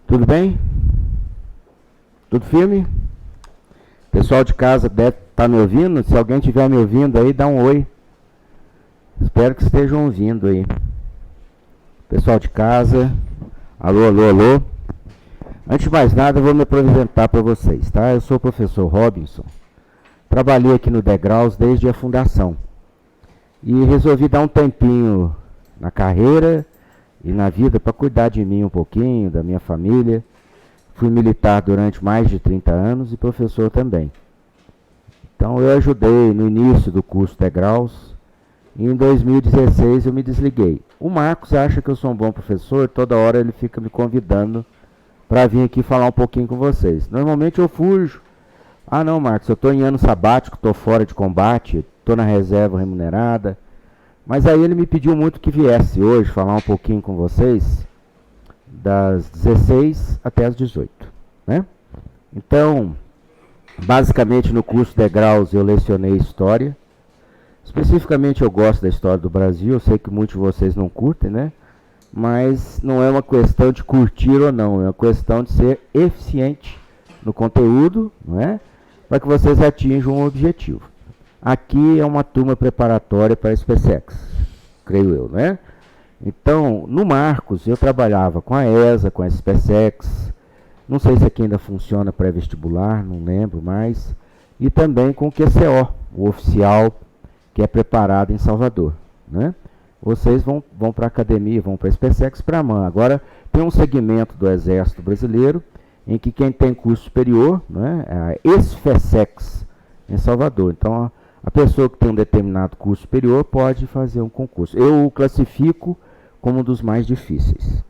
Tudo bem? Tudo firme? Pessoal de casa deve estar me ouvindo. Se alguém estiver me ouvindo aí, dá um oi. Espero que estejam ouvindo aí. Pessoal de casa, alô, alô, alô. Antes de mais nada, eu vou me apresentar para vocês, tá? Eu sou o professor Robinson. Trabalhei aqui no Degraus desde a fundação. E resolvi dar um tempinho na carreira e na vida para cuidar de mim um pouquinho, da minha família. Fui militar durante mais de 30 anos e professor também. Então eu ajudei no início do curso Degraus e em 2016 eu me desliguei. O Marcos acha que eu sou um bom professor, toda hora ele fica me convidando para vir aqui falar um pouquinho com vocês. Normalmente eu fujo. Ah não, Marcos, eu estou em ano sabático, estou fora de combate, estou na reserva remunerada. Mas aí ele me pediu muito que viesse hoje falar um pouquinho com vocês das 16 até as 18, né? Então, basicamente no curso Degraus eu lecionei História. Especificamente eu gosto da história do Brasil, eu sei que muitos de vocês não curtem, né? Mas não é uma questão de curtir ou não, é uma questão de ser eficiente no conteúdo, não é? Para que vocês atinjam um objetivo. Aqui é uma turma preparatória para a SpaceX, creio eu, né? Então, no Marcos, eu trabalhava com a ESA, com a SpaceX, não sei se aqui ainda funciona pré-vestibular, não lembro mais, e também com o QCO, o oficial que é preparado em Salvador, né? Vocês vão para a academia, vão para a SpaceX para a AMAN. Agora, tem um segmento do Exército Brasileiro em que quem tem curso superior, né, é a SFESEX em Salvador. Então, a pessoa que tem um determinado curso superior pode fazer um concurso. Eu o classifico como um dos mais difíceis.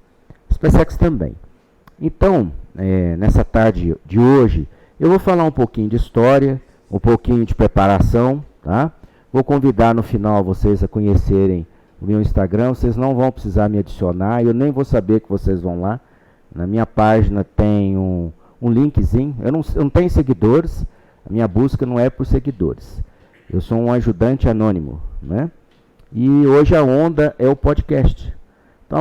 SpaceX também. Então, nessa tarde de hoje, eu vou falar um pouquinho de história, um pouquinho de preparação, tá? Vou convidar no final vocês a conhecerem o meu Instagram. Vocês não vão precisar me adicionar, eu nem vou saber que vocês vão lá. Na minha página tem um linkzinho. Eu não tenho seguidores, a minha busca não é por seguidores. Eu sou um ajudante anônimo, né? E hoje a onda é o podcast. Então,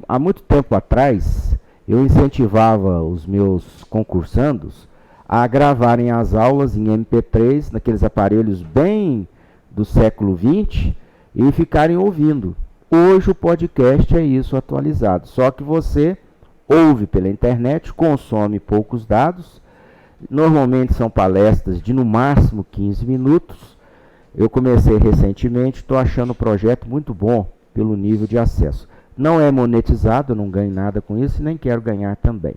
há muito tempo atrás, eu incentivava os meus concursandos a gravarem as aulas em MP3, naqueles aparelhos bem do século XX, e ficarem ouvindo. Hoje o podcast é isso atualizado, só que você ouve pela internet, consome poucos dados, normalmente são palestras de no máximo 15 minutos. Eu comecei recentemente, estou achando o projeto muito bom pelo nível de acesso. Não é monetizado, eu não ganho nada com isso e nem quero ganhar também,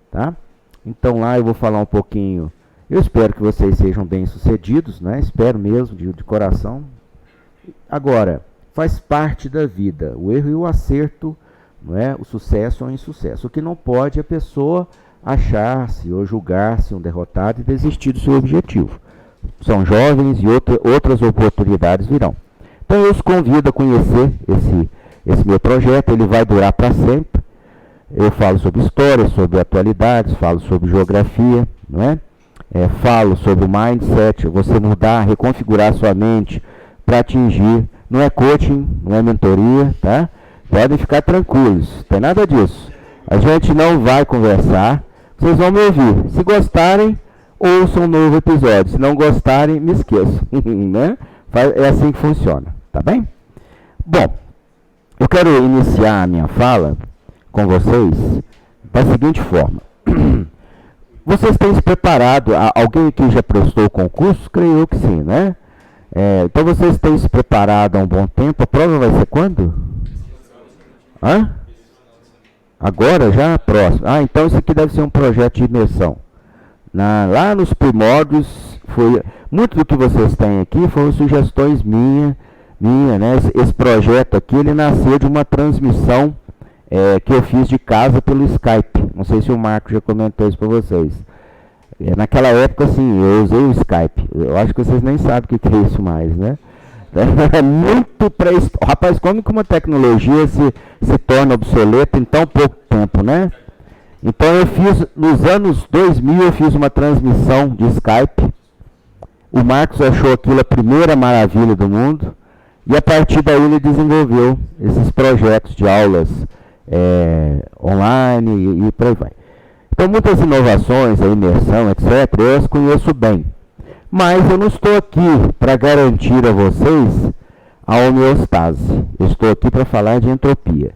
tá? Então lá eu vou falar um pouquinho. Eu espero que vocês sejam bem-sucedidos, né? Espero mesmo, de coração. Agora, faz parte da vida, o erro e o acerto, não é? O sucesso ou o insucesso. O que não pode é a pessoa achar-se ou julgar-se um derrotado e desistir do seu objetivo. São jovens e outras oportunidades virão. Então eu os convido a conhecer esse meu projeto, ele vai durar para sempre. Eu falo sobre história, sobre atualidades, falo sobre geografia, não é? Falo sobre o mindset, você mudar, reconfigurar sua mente para atingir. Não é coaching, não é mentoria, tá? Podem ficar tranquilos, não tem nada disso. A gente não vai conversar, vocês vão me ouvir. Se gostarem, ouçam um novo episódio. Se não gostarem, me esqueçam. Né? É assim que funciona, tá bem? Bom, eu quero iniciar a minha fala com vocês da seguinte forma. Vocês têm se preparado? Alguém aqui já prestou o concurso? Creio eu que sim, né? Então vocês têm se preparado há um bom tempo. A prova vai ser quando? Hã? Agora já? Próximo. Então isso aqui deve ser um projeto de imersão. Lá nos primórdios, muito do que vocês têm aqui foram sugestões minha, né? Esse projeto aqui, ele nasceu de uma transmissão que eu fiz de casa pelo Skype. Não sei se o Marco já comentou isso para vocês. Naquela época, sim, eu usei o Skype. Eu acho que vocês nem sabem o que é isso mais, né? É muito pré-histórico. Rapaz, como que uma tecnologia se torna obsoleta em tão pouco tempo, né? Então eu fiz, nos anos 2000, eu fiz uma transmissão de Skype. O Marcos achou aquilo a primeira maravilha do mundo. E a partir daí ele desenvolveu esses projetos de aulas online e por aí vai. Então, muitas inovações, a imersão, etc., eu as conheço bem. Mas eu não estou aqui para garantir a vocês a homeostase. Eu estou aqui para falar de entropia.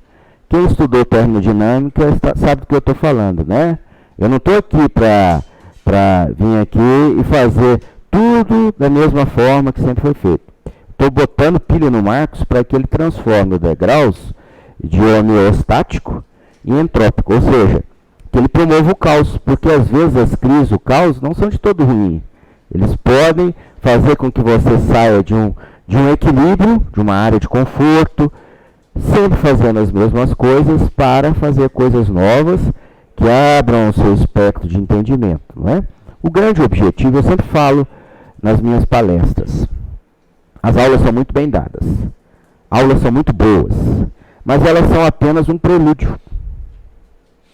Quem estudou termodinâmica sabe do que eu estou falando, né? Eu não estou aqui para vir aqui e fazer tudo da mesma forma que sempre foi feito. Estou botando pilha no Marcos para que ele transforme os degraus de homeostático em entrópico, ou seja, que ele promova o caos, porque às vezes as crises, o caos, não são de todo ruim. Eles podem fazer com que você saia de um equilíbrio, de uma área de conforto, sempre fazendo as mesmas coisas para fazer coisas novas que abram o seu espectro de entendimento, não é? O grande objetivo, eu sempre falo nas minhas palestras, as aulas são muito bem dadas, aulas são muito boas, mas elas são apenas um prelúdio,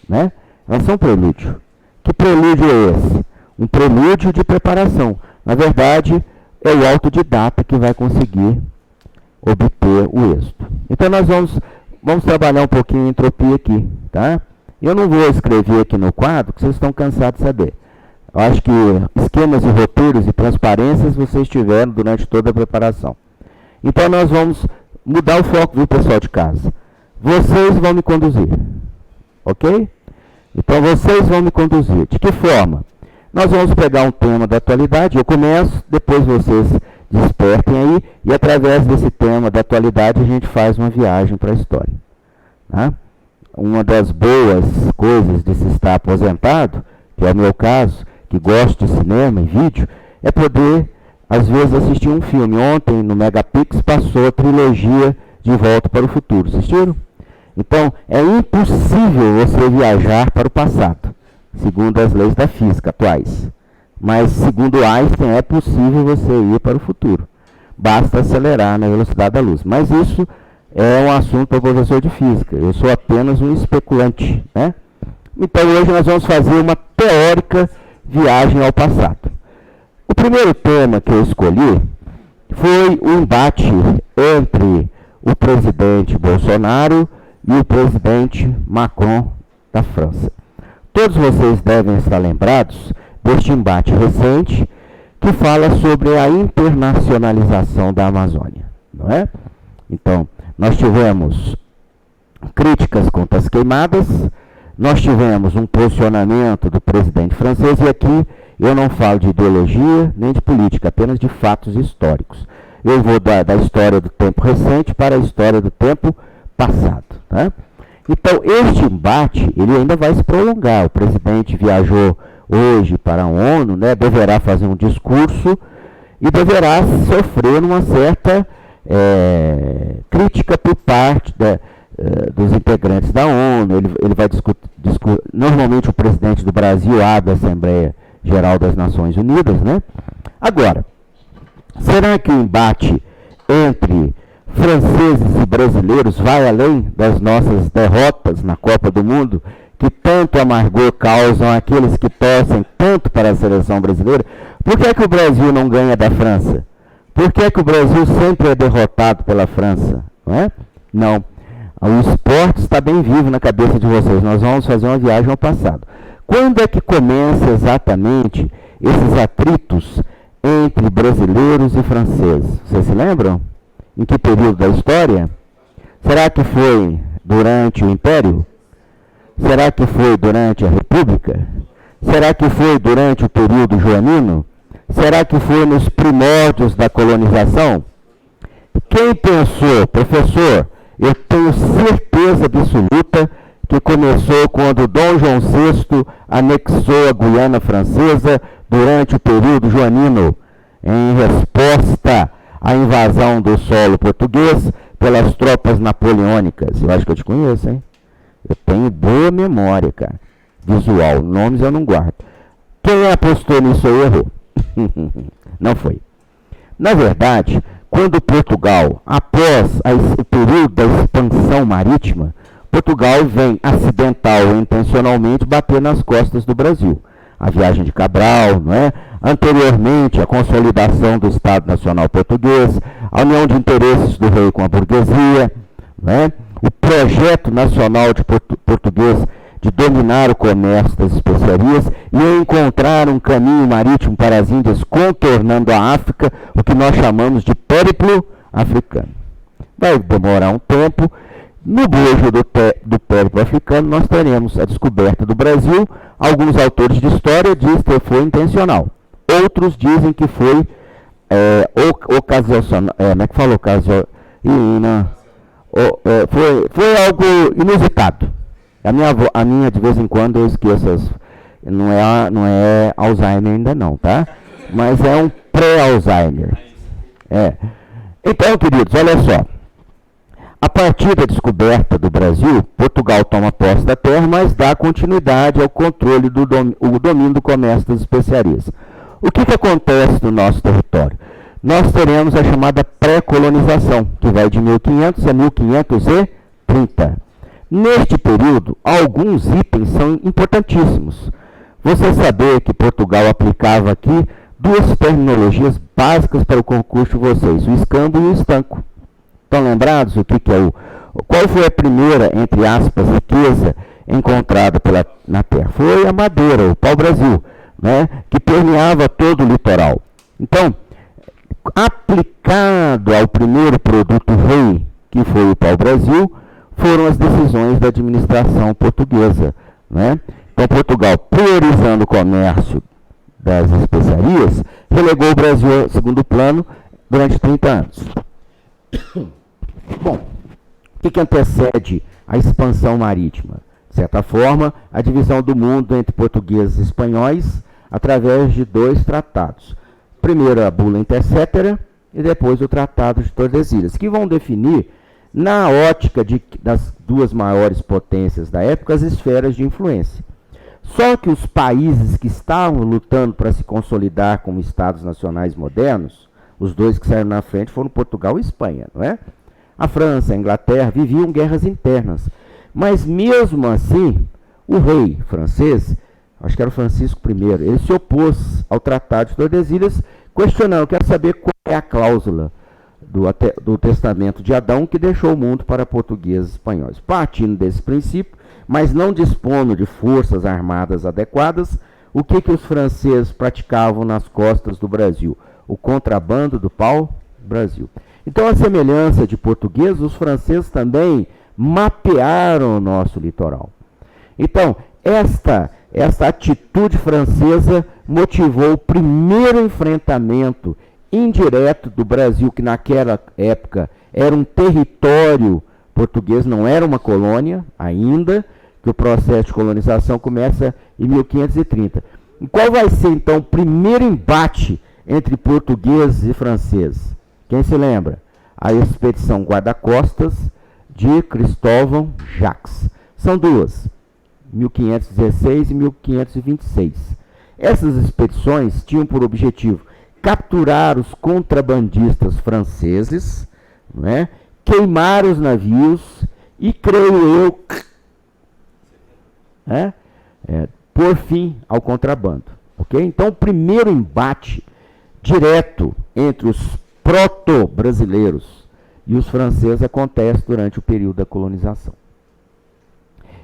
né? Elas são um prelúdio. Que prelúdio é esse? Um prelúdio de preparação. Na verdade, é o autodidata que vai conseguir obter o êxito. Então nós vamos trabalhar um pouquinho em entropia aqui, tá? Eu não vou escrever aqui no quadro, que vocês estão cansados de saber. Eu acho que esquemas e roteiros e transparências vocês tiveram durante toda a preparação. Então nós vamos mudar o foco, viu, pessoal de casa? Vocês vão me conduzir, ok? Então vocês vão me conduzir. De que forma? Nós vamos pegar um tema da atualidade, eu começo, depois vocês despertem aí, e através desse tema da atualidade a gente faz uma viagem para a história. Tá? Uma das boas coisas de se estar aposentado, que é o meu caso, que gosto de cinema e vídeo, é poder, às vezes, assistir um filme. Ontem, no Megapix, passou a trilogia De Volta para o Futuro. Assistiram? Então, é impossível você viajar para o passado, segundo as leis da física atuais. Mas, segundo Einstein, é possível você ir para o futuro. Basta acelerar na velocidade da luz. Mas isso é um assunto para o professor de física. Eu sou apenas um especulante, né? Então, hoje nós vamos fazer uma teórica viagem ao passado. O primeiro tema que eu escolhi foi o embate entre o presidente Bolsonaro e o presidente Macron da França. Todos vocês devem estar lembrados deste embate recente que fala sobre a internacionalização da Amazônia, não é? Então, nós tivemos críticas contra as queimadas, nós tivemos um posicionamento do presidente francês, e aqui eu não falo de ideologia nem de política, apenas de fatos históricos. Eu vou da história do tempo recente para a história do tempo passado. Tá? Então, este embate ele ainda vai se prolongar. O presidente viajou hoje para a ONU, né, deverá fazer um discurso e deverá sofrer uma certa crítica por parte dos integrantes da ONU. Ele vai discutir. Normalmente o presidente do Brasil abre a Assembleia Geral das Nações Unidas, né? Agora, será que o embate entre franceses e brasileiros vai além das nossas derrotas na Copa do Mundo, que tanto amargor causam aqueles que torcem tanto para a seleção brasileira? Por que é que o Brasil não ganha da França? Por que é que o Brasil sempre é derrotado pela França? Não é? Não. O esporte está bem vivo na cabeça de vocês. Nós vamos fazer uma viagem ao passado. Quando é que começa exatamente esses atritos entre brasileiros e franceses? Vocês se lembram? Em que período da história? Será que foi durante o Império? Será que foi durante a República? Será que foi durante o período joanino? Será que foi nos primórdios da colonização? Quem pensou, professor, eu tenho certeza absoluta que começou quando Dom João VI anexou a Guiana Francesa durante o período joanino, em resposta à invasão do solo português pelas tropas napoleônicas. Eu acho que eu te conheço, hein? Eu tenho boa memória, cara. Visual, nomes eu não guardo. Quem apostou nisso aí errou. Não foi. Na verdade, quando Portugal, após o período da expansão marítima, Portugal vem acidental ou intencionalmente bater nas costas do Brasil. A viagem de Cabral, não é? Anteriormente, a consolidação do Estado Nacional Português, a união de interesses do rei com a burguesia, não é? O projeto nacional de português de dominar o comércio das especiarias e encontrar um caminho marítimo para as Índias, contornando a África, o que nós chamamos de périplo africano. Vai demorar um tempo. No bojo do périplo africano, nós teremos a descoberta do Brasil. Alguns autores de história dizem que foi intencional. Outros dizem que foi ocasional. Como é que falou? Foi algo inusitado. A minha, de vez em quando, eu esqueço. Não é Alzheimer ainda não, tá? Mas é um pré-Alzheimer. Então, queridos, olha só. A partir da descoberta do Brasil, Portugal toma posse da terra, mas dá continuidade ao controle do domínio do comércio das especiarias. O que acontece no nosso território? Nós teremos a chamada pré-colonização, que vai de 1500 a 1530. Neste período, alguns itens são importantíssimos. Você saber que Portugal aplicava aqui duas terminologias básicas para o concurso de vocês, o escambo e o estanco. Estão lembrados o que é qual foi a primeira, entre aspas, riqueza encontrada na terra? Foi a madeira, o pau-brasil, né, que permeava todo o litoral. Então, aplicado ao primeiro produto rei, que foi o pau-brasil, foram as decisões da administração portuguesa, né? Então, Portugal, priorizando o comércio das especiarias, relegou o Brasil ao segundo plano durante 30 anos. Bom, o que antecede a expansão marítima? De certa forma, a divisão do mundo entre portugueses e espanhóis através de dois tratados. Primeiro a Bula Intercetera e depois o Tratado de Tordesilhas, que vão definir, na ótica das duas maiores potências da época, as esferas de influência. Só que os países que estavam lutando para se consolidar como estados nacionais modernos, os dois que saíram na frente foram Portugal e Espanha, não é? A França, a Inglaterra viviam guerras internas, mas mesmo assim, o rei francês, acho que era o Francisco I, ele se opôs ao Tratado de Tordesilhas, questionando, quero saber qual é a cláusula do Testamento de Adão que deixou o mundo para portugueses e espanhóis. Partindo desse princípio, mas não dispondo de forças armadas adequadas, o que os franceses praticavam nas costas do Brasil? O contrabando do pau-brasil. Então, a semelhança de portugueses, os franceses também mapearam o nosso litoral. Então, esta atitude francesa motivou o primeiro enfrentamento indireto do Brasil, que naquela época era um território português, não era uma colônia ainda, que o processo de colonização começa em 1530. E qual vai ser, então, o primeiro embate entre portugueses e franceses? Quem se lembra? A expedição guarda-costas de Cristóvão Jacques. São duas, 1516 e 1526. Essas expedições tinham por objetivo capturar os contrabandistas franceses, não é? Queimar os navios e, creio eu, por fim ao contrabando. Okay? Então, o primeiro embate direto entre os proto-brasileiros e os franceses acontece durante o período da colonização.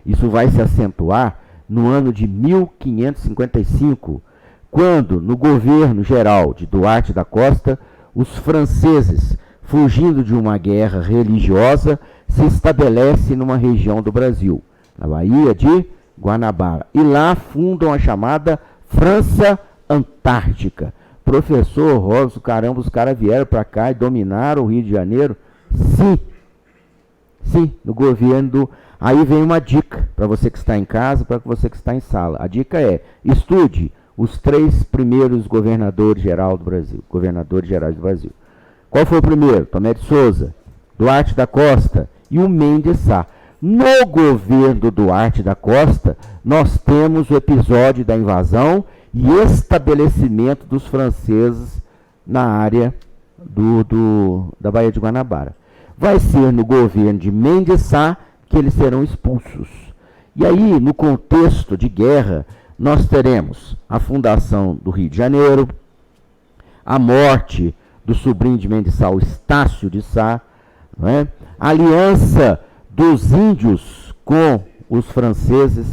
Isso vai se acentuar no ano de 1555, quando, no governo geral de Duarte da Costa, os franceses, fugindo de uma guerra religiosa, se estabelecem numa região do Brasil, na Baía de Guanabara, e lá fundam a chamada França Antártica. Professor Rosa, caramba, os caras vieram para cá e dominaram o Rio de Janeiro? Sim. Sim, no governo do... Aí vem uma dica para você que está em casa, para você que está em sala. A dica é, estude os 3 primeiros governadores gerais do Brasil. Qual foi o primeiro? Tomé de Souza, Duarte da Costa e o Mendes Sá. No governo Duarte da Costa, nós temos o episódio da invasão e estabelecimento dos franceses na área da Baía de Guanabara. Vai ser no governo de Mendes Sá que eles serão expulsos. E aí, no contexto de guerra, nós teremos a fundação do Rio de Janeiro, a morte do sobrinho de Mendes Sá, o Estácio de Sá, não é? A aliança dos índios com os franceses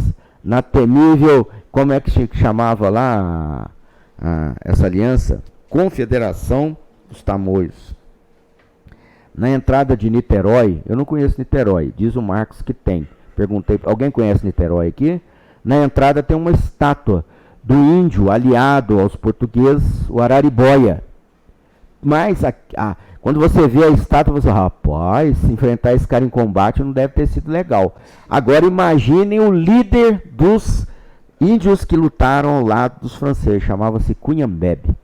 na temível, como é que se chamava lá essa aliança? Confederação dos Tamoios. Na entrada de Niterói, eu não conheço Niterói, diz o Marcos que tem. Perguntei, alguém conhece Niterói aqui? Na entrada tem uma estátua do índio aliado aos portugueses, o Araribóia. Mas quando você vê a estátua, você fala, rapaz, se enfrentar esse cara em combate não deve ter sido legal. Agora imaginem o líder dos índios que lutaram ao lado dos franceses, chamava-se Cunhambebe,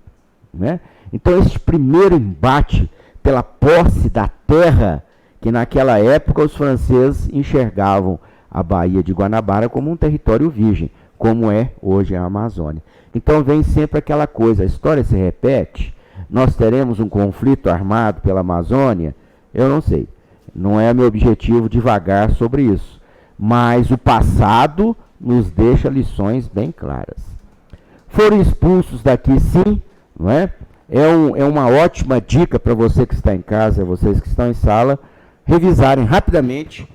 né? Então esse primeiro embate pela posse da terra, que naquela época os franceses enxergavam a Baía de Guanabara como um território virgem, como é hoje a Amazônia. Então vem sempre aquela coisa, a história se repete, nós teremos um conflito armado pela Amazônia? Eu não sei, não é meu objetivo divagar sobre isso, mas o passado nos deixa lições bem claras. Foram expulsos daqui sim, não é? É uma ótima dica para você que está em casa, vocês que estão em sala, revisarem rapidamente,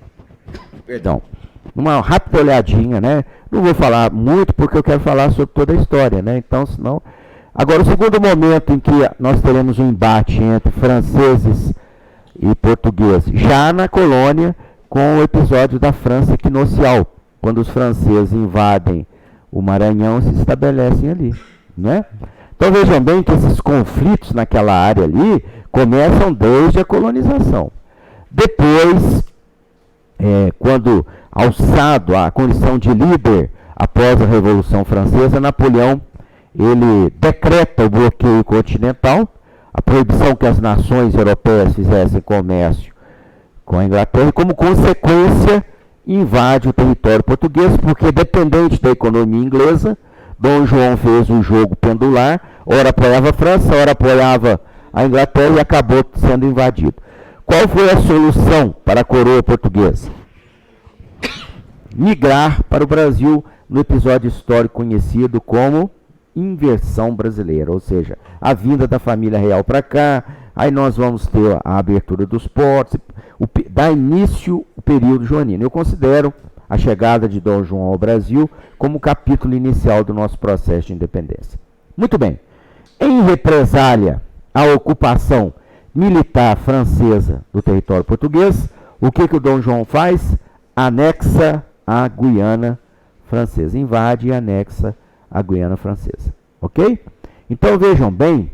uma rápida olhadinha, né? Não vou falar muito porque eu quero falar sobre toda a história, né? Então, senão... Agora, o segundo momento em que nós teremos um embate entre franceses e portugueses, já na colônia, com o episódio da França equinocial, quando os franceses invadem o Maranhão e se estabelecem ali, né? Então vejam bem que esses conflitos naquela área ali começam desde a colonização. Depois, quando alçado à condição de líder após a Revolução Francesa, Napoleão ele decreta o bloqueio continental, a proibição que as nações europeias fizessem comércio com a Inglaterra, e como consequência invade o território português, porque dependente da economia inglesa, Dom João fez um jogo pendular, ora apoiava a França, ora apoiava a Inglaterra e acabou sendo invadido. Qual foi a solução para a coroa portuguesa? Migrar para o Brasil no episódio histórico conhecido como inversão brasileira, ou seja, a vinda da família real para cá, aí nós vamos ter a abertura dos portos, dá início o período joanino. Eu considero a chegada de Dom João ao Brasil como o capítulo inicial do nosso processo de independência. Muito bem. Em represália à ocupação militar francesa do território português, o que o Dom João faz? Anexa a Guiana Francesa. Invade e anexa a Guiana Francesa. Ok? Então vejam bem,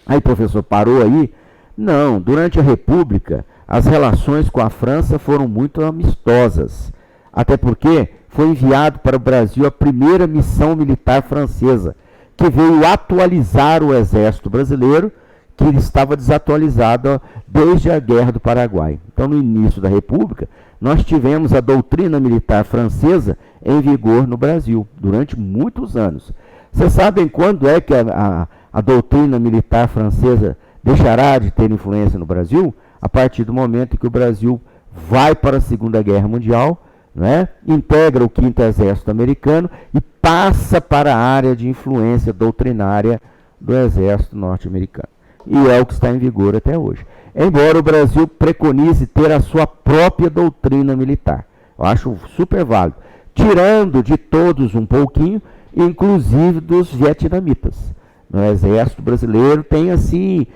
aí professor parou aí, não, durante a República as relações com a França foram muito amistosas, até porque foi enviado para o Brasil a primeira missão militar francesa, que veio atualizar o exército brasileiro, que estava desatualizado desde a Guerra do Paraguai. Então, no início da República, nós tivemos a doutrina militar francesa em vigor no Brasil, durante muitos anos. Vocês sabem quando é que a doutrina militar francesa deixará de ter influência no Brasil? A partir do momento em que o Brasil vai para a Segunda Guerra Mundial, né, integra o 5º Exército Americano e passa para a área de influência doutrinária do Exército Norte-Americano. E é o que está em vigor até hoje. Embora o Brasil preconize ter a sua própria doutrina militar. Eu acho super válido. Tirando de todos um pouquinho, inclusive dos vietnamitas. No Exército Brasileiro tem assim,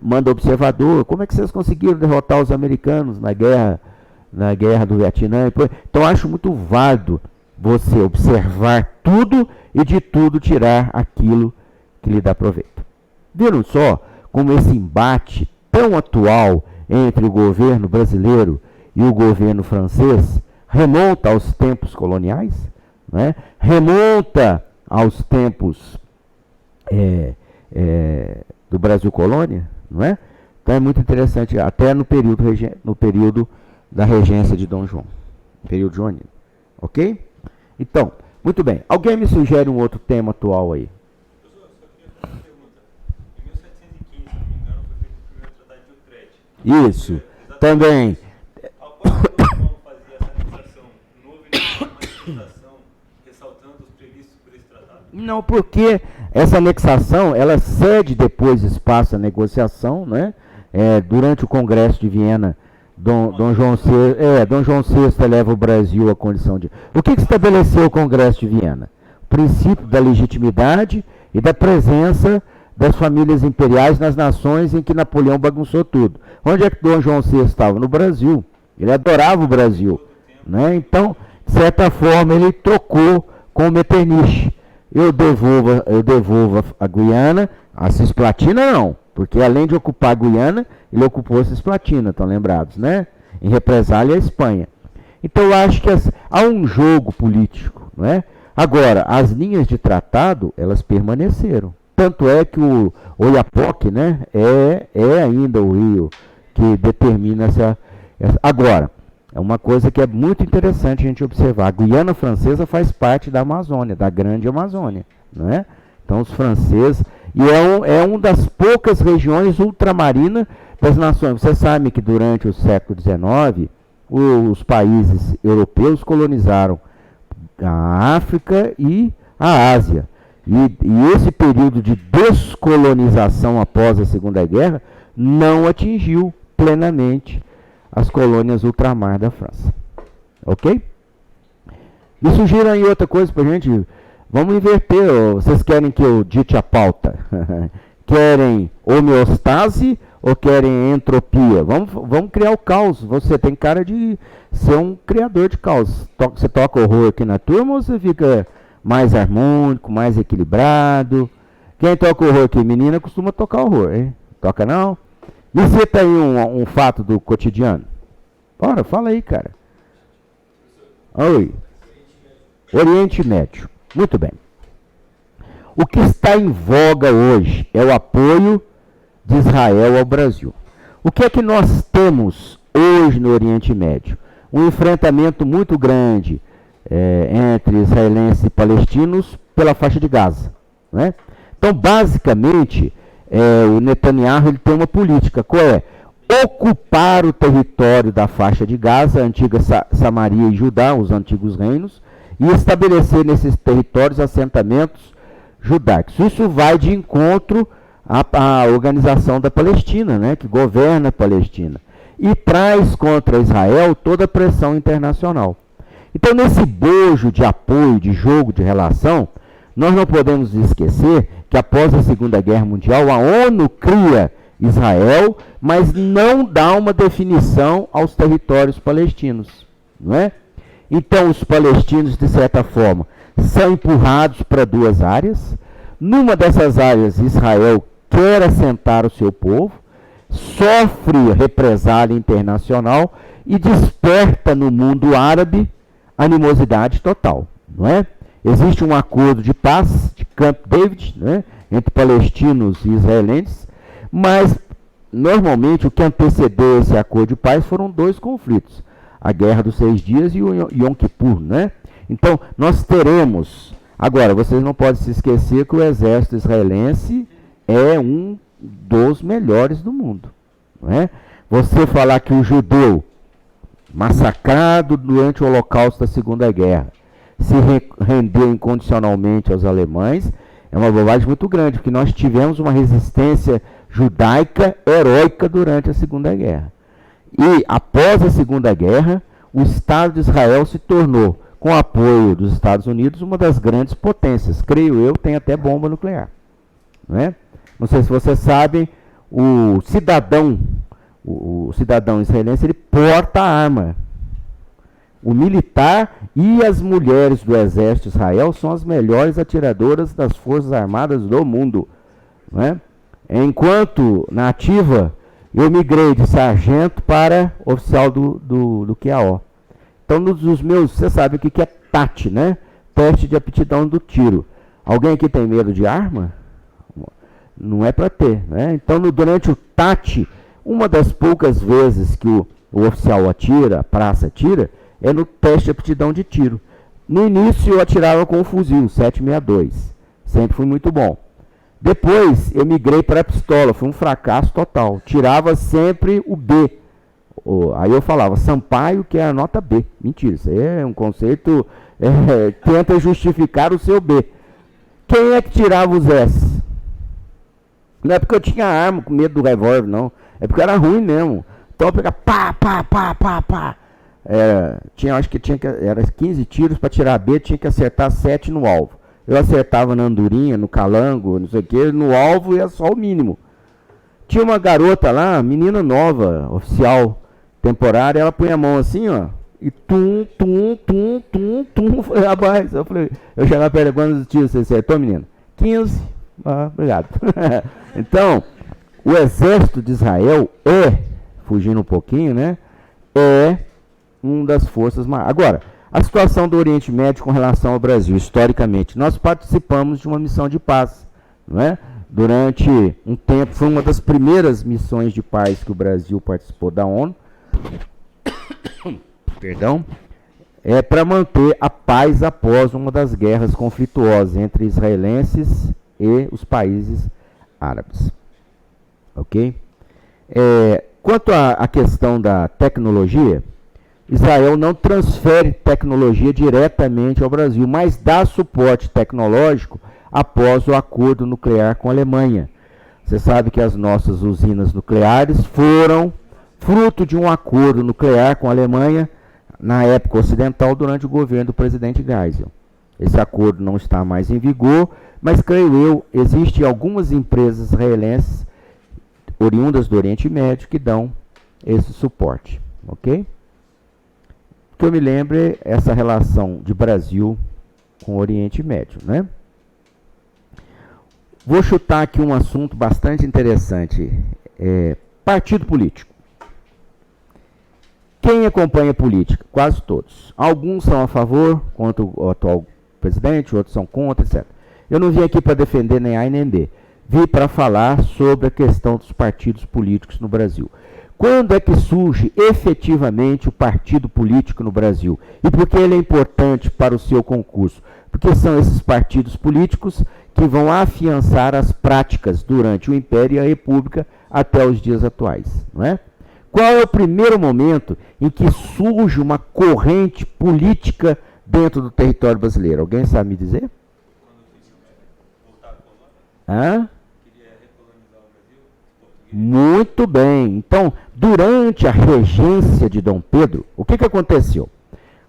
manda observador, como é que vocês conseguiram derrotar os americanos na guerra do Vietnã? Então acho muito válido você observar tudo e de tudo tirar aquilo que lhe dá proveito. Viram só como esse embate tão atual entre o governo brasileiro e o governo francês remonta aos tempos coloniais, né? Remonta aos tempos do Brasil colônia, não é? Então é muito interessante, até no período da regência de Dom João, período joanino, ok? Então, muito bem. Alguém me sugere um outro tema atual aí? Isso, também. Após o Dom fazer essa anexação, não houve nenhuma manifestação ressaltando os previstos por esse tratado? Não, porque essa anexação, ela cede depois espaço à negociação, né? Durante o Congresso de Viena Dom João VI, Dom João VI eleva o Brasil à condição de... O que estabeleceu o Congresso de Viena? O princípio da legitimidade e da presença das famílias imperiais nas nações em que Napoleão bagunçou tudo. Onde é que Dom João VI estava? No Brasil. Ele adorava o Brasil, né? Então, de certa forma, ele trocou com o Metternich. Eu devolvo a Guiana, a Cisplatina não, porque além de ocupar a Guiana, ele ocupou a Cisplatina, estão lembrados, né? Em represália à Espanha. Então eu acho que há um jogo político, não é? Agora, as linhas de tratado, elas permaneceram. Tanto é que o Oiapoque, né, é ainda o rio que determina essa... Agora, é uma coisa que é muito interessante a gente observar. A Guiana Francesa faz parte da Amazônia, da Grande Amazônia, não é? Então os franceses... E é uma das poucas regiões ultramarinas das nações. Você sabe que durante o século XIX, os países europeus colonizaram a África e a Ásia. E esse período de descolonização após a Segunda Guerra não atingiu plenamente as colônias ultramar da França. Ok? Me sugiram aí outra coisa para a gente... Vamos inverter. Vocês querem que eu dite a pauta? Querem homeostase ou querem entropia? Vamos criar o caos. Você tem cara de ser um criador de caos. Você toca horror aqui na turma ou você fica mais harmônico, mais equilibrado? Quem toca horror aqui? Menina costuma tocar horror, hein? Toca não? Me cita aí um fato do cotidiano. Bora, fala aí, cara. Oi. Oriente Médio. Muito bem. O que está em voga hoje é o apoio de Israel ao Brasil. O que é que nós temos hoje no Oriente Médio? Um enfrentamento muito grande entre israelenses e palestinos pela faixa de Gaza, né? Então, basicamente, o Netanyahu ele tem uma política, qual é? Ocupar o território da faixa de Gaza, a antiga Samaria e Judá, os antigos reinos, e estabelecer nesses territórios assentamentos judaicos. Isso vai de encontro à organização da Palestina, né, que governa a Palestina, e traz contra Israel toda a pressão internacional. Então, nesse bojo de apoio, de jogo, de relação, nós não podemos esquecer que após a Segunda Guerra Mundial, a ONU cria Israel, mas não dá uma definição aos territórios palestinos, não é? Então, os palestinos, de certa forma, são empurrados para duas áreas. Numa dessas áreas, Israel quer assentar o seu povo, sofre represália internacional e desperta no mundo árabe animosidade total, não é? Existe um acordo de paz, de Camp David, né, entre palestinos e israelenses, mas, normalmente, o que antecedeu esse acordo de paz foram dois conflitos. A Guerra dos 6 Dias e o Yom Kippur, né? Então, nós teremos... Agora, vocês não podem se esquecer que o exército israelense é um dos melhores do mundo, não é? Você falar que o judeu massacrado durante o Holocausto da Segunda Guerra se rendeu incondicionalmente aos alemães é uma bobagem muito grande, porque nós tivemos uma resistência judaica heróica durante a Segunda Guerra. E, após a Segunda Guerra, o Estado de Israel se tornou, com o apoio dos Estados Unidos, uma das grandes potências. Creio eu, tem até bomba nuclear. Não é? Não sei se vocês sabem, o cidadão israelense, ele porta a arma. O militar e as mulheres do exército de Israel são as melhores atiradoras das Forças Armadas do mundo. Não é? Enquanto, na ativa, eu migrei de sargento para oficial do QAO. Então, nos meus, você sabe o que é TAT, né? Teste de aptidão do tiro. Alguém aqui tem medo de arma? Não é para ter, né? Então, durante o TAT, uma das poucas vezes que o oficial atira, a praça atira, é no teste de aptidão de tiro. No início, eu atirava com o fuzil 762. Sempre foi muito bom. Depois, eu migrei para a pistola. Foi um fracasso total. Tirava sempre o B. Aí eu falava, Sampaio, que é a nota B. Mentira, isso aí é um conceito... tenta justificar o seu B. Quem é que tirava os S? Não é porque eu tinha arma com medo do revólver, não. É porque era ruim mesmo. pistola, pegava pá, pá, pá, pá, pá. Acho que era 15 tiros para tirar B, tinha que acertar 7 no alvo. Eu acertava na andorinha, no calango, não sei o que, no alvo ia só o mínimo. Tinha uma garota lá, menina nova, oficial, temporária, ela punha a mão assim, ó, e tum, tum, tum, tum, tum. Falei, rapaz, eu chegava perto, quantos tiros você acertou, menina? 15. Ah, obrigado. Então, o exército de Israel fugindo um pouquinho, né, uma das forças maiores. Agora, a situação do Oriente Médio com relação ao Brasil, historicamente, nós participamos de uma missão de paz, não é? Durante um tempo, foi uma das primeiras missões de paz que o Brasil participou da ONU, perdão, para manter a paz após uma das guerras conflituosas entre israelenses e os países árabes. Ok? Quanto à questão da tecnologia, Israel não transfere tecnologia diretamente ao Brasil, mas dá suporte tecnológico após o acordo nuclear com a Alemanha. Você sabe que as nossas usinas nucleares foram fruto de um acordo nuclear com a Alemanha na época ocidental durante o governo do presidente Geisel. Esse acordo não está mais em vigor, mas creio eu, existem algumas empresas israelenses oriundas do Oriente Médio que dão esse suporte, ok? Que eu me lembre essa relação de Brasil com o Oriente Médio, né? Vou chutar aqui um assunto bastante interessante. Partido político. Quem acompanha política? Quase todos. Alguns são a favor, contra o atual presidente, outros são contra, etc. Eu não vim aqui para defender nem A nem B. Vim para falar sobre a questão dos partidos políticos no Brasil. Quando é que surge efetivamente o partido político no Brasil? E por que ele é importante para o seu concurso? Porque são esses partidos políticos que vão afiançar as práticas durante o Império e a República até os dias atuais, não é? Qual é o primeiro momento em que surge uma corrente política dentro do território brasileiro? Alguém sabe me dizer? Hã? Muito bem. Então, durante a regência de Dom Pedro, o que aconteceu?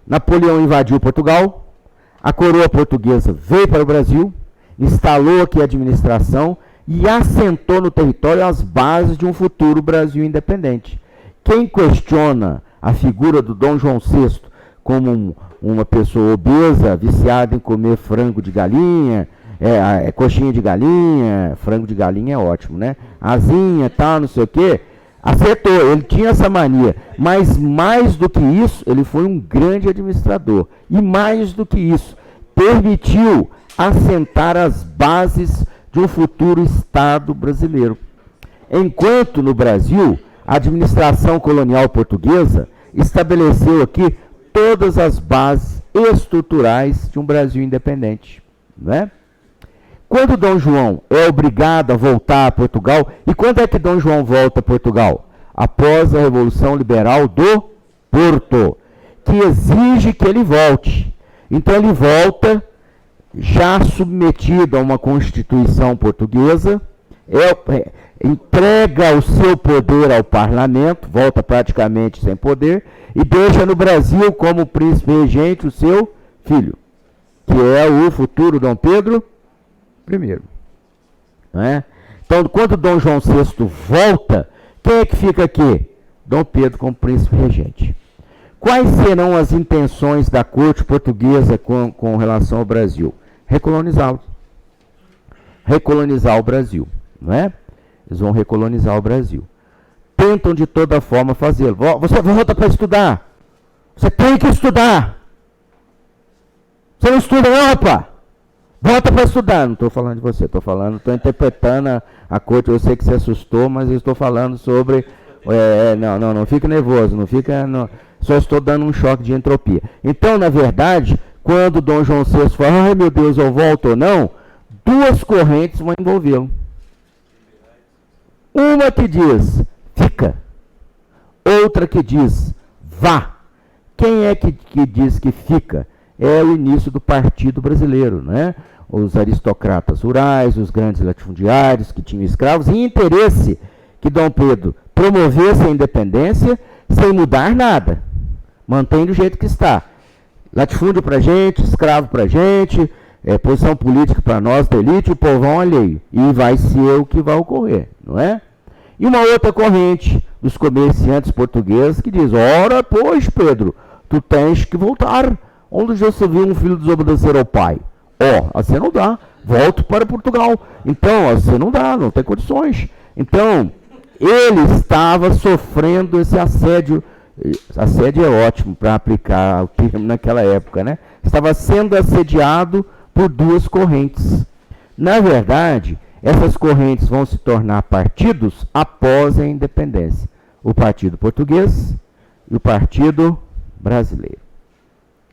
Napoleão invadiu Portugal, a coroa portuguesa veio para o Brasil, instalou aqui a administração e assentou no território as bases de um futuro Brasil independente. Quem questiona a figura do Dom João VI como uma pessoa obesa, viciada em comer frango de galinha, coxinha de galinha, frango de galinha é ótimo, né? Asinha, tal, não sei o quê, acertou, ele tinha essa mania. Mas mais do que isso, ele foi um grande administrador. E mais do que isso, permitiu assentar as bases de um futuro Estado brasileiro. Enquanto no Brasil, a administração colonial portuguesa estabeleceu aqui todas as bases estruturais de um Brasil independente, não é? Quando Dom João é obrigado a voltar a Portugal, e quando é que Dom João volta a Portugal? Após a Revolução Liberal do Porto, que exige que ele volte. Então ele volta já submetido a uma Constituição portuguesa, entrega o seu poder ao parlamento, volta praticamente sem poder, e deixa no Brasil como príncipe regente o seu filho, que é o futuro Dom Pedro I. Não é? Então, quando Dom João VI volta, quem é que fica aqui? Dom Pedro como príncipe regente. Quais serão as intenções da corte portuguesa com relação ao Brasil? Recolonizá-lo. Recolonizar o Brasil, não é? Eles vão recolonizar o Brasil. Tentam de toda forma fazê-lo. Você volta para estudar. Você tem que estudar. Você não estuda não, rapaz. Volta para estudar. Não estou falando de você, estou interpretando a corte. Eu sei que se assustou, mas eu estou falando sobre... não fica nervoso, não fica... Não, só estou dando um choque de entropia. Então, na verdade, quando Dom João VI fala, ai meu Deus, eu volto ou não, duas correntes vão envolvê-lo. Uma que diz, fica. Outra que diz, vá. Quem é que diz que fica? É o início do Partido Brasileiro, né? Os aristocratas rurais, os grandes latifundiários que tinham escravos, e interesse que Dom Pedro promovesse a independência sem mudar nada. Mantém do jeito que está. Latifúndio para gente, escravo para gente, posição política para nós da elite, o povão alheio. E vai ser o que vai ocorrer, não é? E uma outra corrente dos comerciantes portugueses que diz: ora, pois, Pedro, tu tens que voltar. Onde já se viu um filho desobedecer ao pai? Assim não dá. Volto para Portugal. Então, assim não dá, não tem condições. Então, ele estava sofrendo esse assédio. Assédio é ótimo para aplicar o termo naquela época, né? Estava sendo assediado por duas correntes. Na verdade, essas correntes vão se tornar partidos após a independência. O Partido Português e o Partido Brasileiro.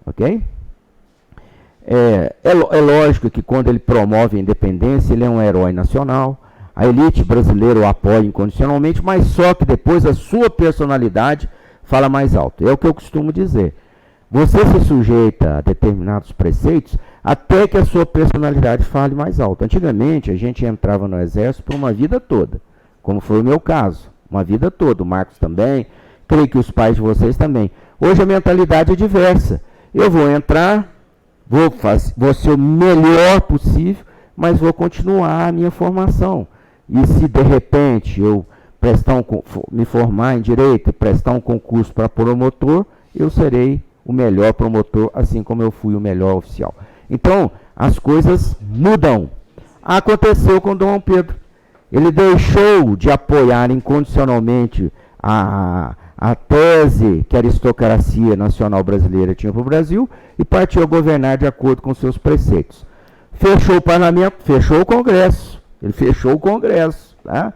Ok? É lógico que quando ele promove a independência, ele é um herói nacional. A elite brasileira o apoia incondicionalmente, mas só que depois a sua personalidade fala mais alto. É o que eu costumo dizer. Você se sujeita a determinados preceitos até que a sua personalidade fale mais alto. Antigamente, a gente entrava no exército por uma vida toda, como foi o meu caso. Uma vida toda. O Marcos também, creio que os pais de vocês também. Hoje a mentalidade é diversa. Eu vou entrar, vou ser o melhor possível, mas vou continuar a minha formação. E se de repente eu me formar em direito e prestar um concurso para promotor, eu serei o melhor promotor, assim como eu fui o melhor oficial. Então, as coisas mudam. Aconteceu com Dom Pedro. Ele deixou de apoiar incondicionalmente a tese que a aristocracia nacional brasileira tinha para o Brasil e partiu a governar de acordo com seus preceitos. Fechou o parlamento, fechou o Congresso. Ele fechou o Congresso, tá?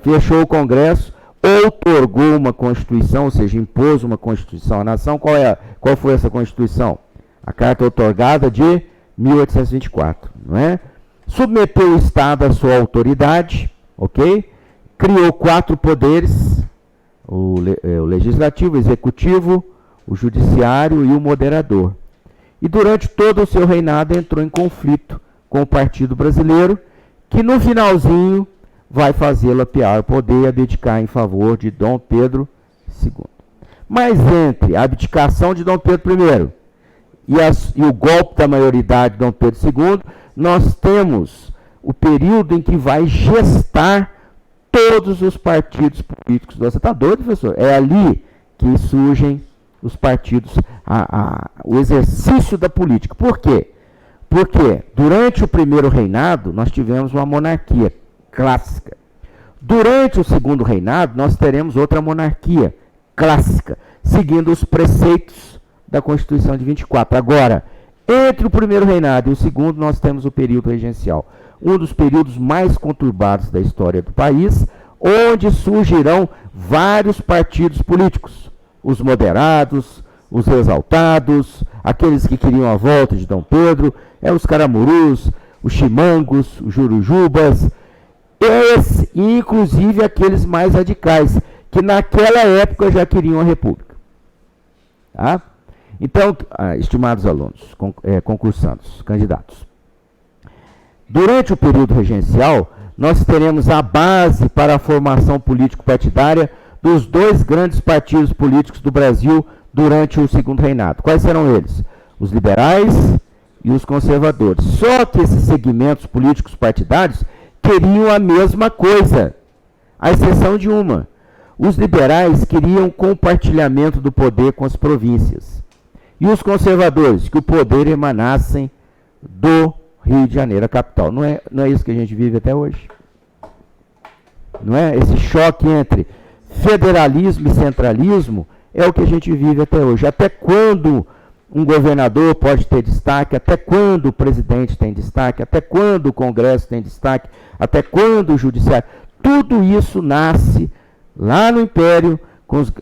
Fechou o Congresso, outorgou uma Constituição, ou seja, impôs uma Constituição à nação. Qual foi essa Constituição? A Carta outorgada de 1824, não é? Submeteu o Estado à sua autoridade, ok? Criou 4 poderes, o Legislativo, o Executivo, o Judiciário e o Moderador. E durante todo o seu reinado entrou em conflito com o Partido Brasileiro, que no finalzinho vai fazê-lo apiar o poder e abdicar em favor de Dom Pedro II. Mas entre a abdicação de Dom Pedro I e o golpe da maioridade de Dom Pedro II, nós temos o período em que vai gestar todos os partidos políticos. Você está doido, professor? É ali que surgem os partidos, o exercício da política. Por quê? Porque durante o primeiro reinado, nós tivemos uma monarquia clássica. Durante o segundo reinado, nós teremos outra monarquia clássica, seguindo os preceitos da Constituição de 24. Agora, entre o primeiro reinado e o segundo, nós temos o período regencial, um dos períodos mais conturbados da história do país, onde surgirão vários partidos políticos, os moderados, os exaltados, aqueles que queriam a volta de Dom Pedro, os caramurus, os chimangos, os jurujubas, e inclusive aqueles mais radicais, que naquela época já queriam a república. Tá? Então, estimados alunos, concursandos, candidatos, durante o período regencial, nós teremos a base para a formação político-partidária dos 2 grandes partidos políticos do Brasil durante o segundo reinado. Quais serão eles? Os liberais e os conservadores. Só que esses segmentos políticos partidários queriam a mesma coisa, à exceção de uma. Os liberais queriam compartilhamento do poder com as províncias. E os conservadores, que o poder emanasse do Rio de Janeiro, a capital. Não é isso que a gente vive até hoje? Não é? Esse choque entre federalismo e centralismo é o que a gente vive até hoje. Até quando um governador pode ter destaque, até quando o presidente tem destaque, até quando o Congresso tem destaque, até quando o Judiciário. Tudo isso nasce lá no Império,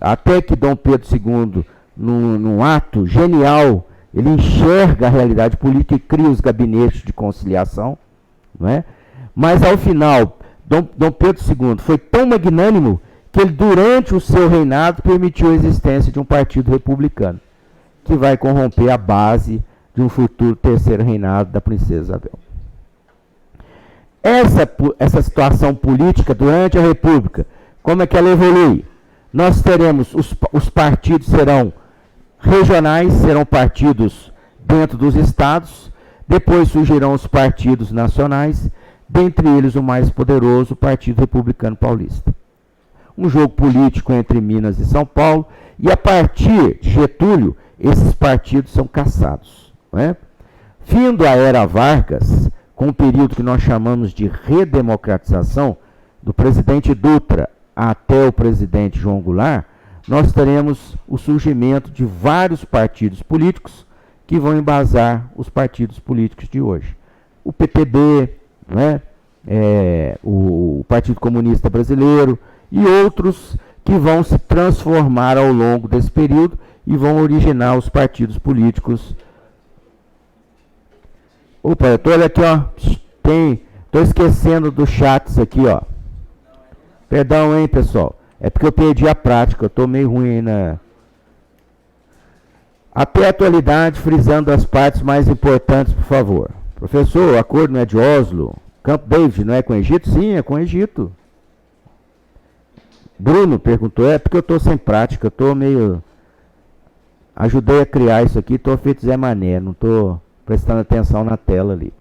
até que Dom Pedro II, num ato genial, ele enxerga a realidade política e cria os gabinetes de conciliação. Não é? Mas, ao final, Dom Pedro II foi tão magnânimo que ele, durante o seu reinado, permitiu a existência de um partido republicano, que vai corromper a base de um futuro terceiro reinado da princesa Isabel. Essa situação política durante a República Como é que ela evolui? Nós teremos, os partidos serão regionais, serão partidos dentro dos estados, depois surgirão os partidos nacionais, dentre eles o mais poderoso, o Partido Republicano Paulista. Um jogo político entre Minas e São Paulo, e a partir de Getúlio, esses partidos são cassados. Não é? Findo a era Vargas, com um período que nós chamamos de redemocratização, do presidente Dutra até o presidente João Goulart, nós teremos o surgimento de vários partidos políticos que vão embasar os partidos políticos de hoje. O PTB, né? O Partido Comunista Brasileiro e outros que vão se transformar ao longo desse período e vão originar os partidos políticos. Opa, eu tô olha aqui, ó. Tô esquecendo dos chats aqui, ó. Perdão, hein, pessoal. É porque eu perdi a prática, eu tô meio ruim aí na... Até a atualidade, frisando as partes mais importantes, por favor. Professor, o acordo não é de Oslo? Camp David não é com o Egito? Sim, é com o Egito. Bruno perguntou, é porque eu tô sem prática, eu tô meio... Ajudei a criar isso aqui, tô feito Zé Mané, não tô prestando atenção na tela ali.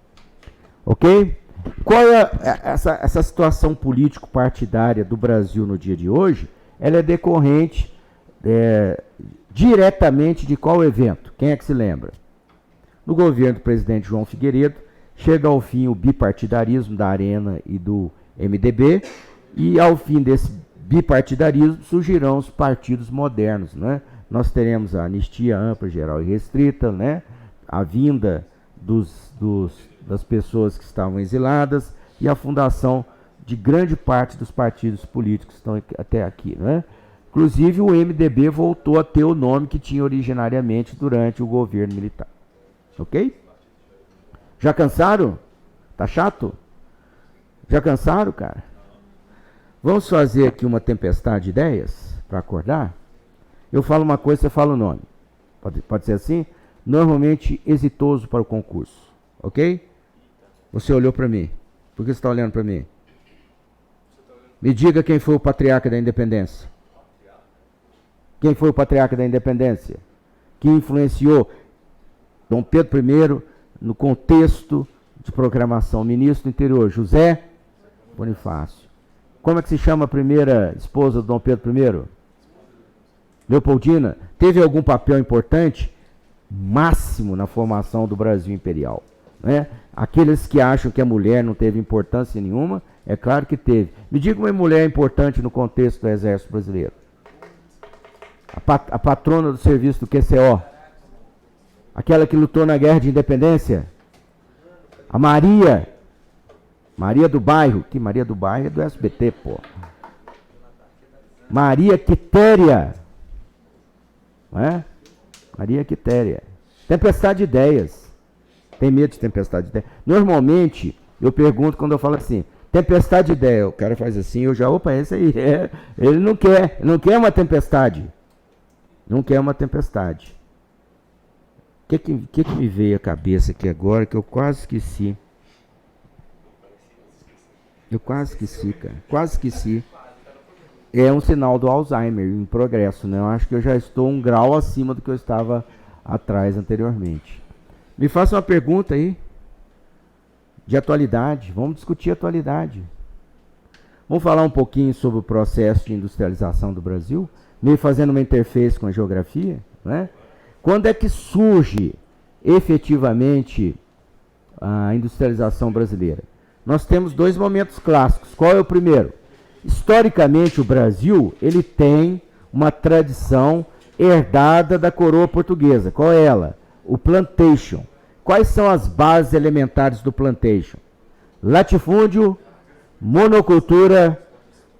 Ok? Qual é essa situação político-partidária do Brasil no dia de hoje? Ela é decorrente diretamente de qual evento? Quem é que se lembra? No governo do presidente João Figueiredo, chega ao fim o bipartidarismo da Arena e do MDB, e ao fim desse bipartidarismo surgirão os partidos modernos, né? Nós teremos a anistia ampla, geral e restrita, né? A vinda das pessoas que estavam exiladas e a fundação de grande parte dos partidos políticos que estão até aqui, né? Inclusive o MDB voltou a ter o nome que tinha originariamente durante o governo militar. Ok? Já cansaram? Tá chato? Já cansaram, cara? Vamos fazer aqui uma tempestade de ideias para acordar? Eu falo uma coisa, você fala o nome. Pode ser assim? Normalmente exitoso para o concurso. Ok? Você olhou para mim. Por que você está olhando para mim? Me diga quem foi o patriarca da independência. Quem foi o patriarca da independência? Que influenciou Dom Pedro I no contexto de programação? Ministro do Interior, José Bonifácio. Como é que se chama a primeira esposa do Dom Pedro I? Leopoldina. Teve algum papel importante? Máximo na formação do Brasil imperial. Né? Aqueles que acham que a mulher não teve importância nenhuma, é claro que teve. Me diga uma mulher importante no contexto do Exército Brasileiro. A patrona do serviço do QCO. Aquela que lutou na Guerra de Independência. A Maria. Maria do Bairro. Que Maria do Bairro é do SBT, pô. Maria Quitéria. Não é? Maria Quitéria. Tempestade de ideias. Tem medo de tempestade de ideias? Normalmente, eu pergunto quando eu falo assim, tempestade de ideia. O cara faz assim, eu já, opa, esse aí. Ele não quer uma tempestade. Não quer uma tempestade. O que me veio à cabeça aqui agora que eu quase esqueci? Eu quase esqueci, cara. Quase esqueci. É um sinal do Alzheimer em progresso, né? Eu acho que eu já estou um grau acima do que eu estava atrás anteriormente. Me faça uma pergunta aí. De atualidade. Vamos discutir atualidade. Vamos falar um pouquinho sobre o processo de industrialização do Brasil, meio fazendo uma interface com a geografia, né? Quando é que surge efetivamente a industrialização brasileira? Nós temos dois momentos clássicos. Qual é o primeiro? Historicamente, o Brasil ele tem uma tradição herdada da coroa portuguesa. Qual é ela? O plantation. Quais são as bases elementares do plantation? Latifúndio, monocultura,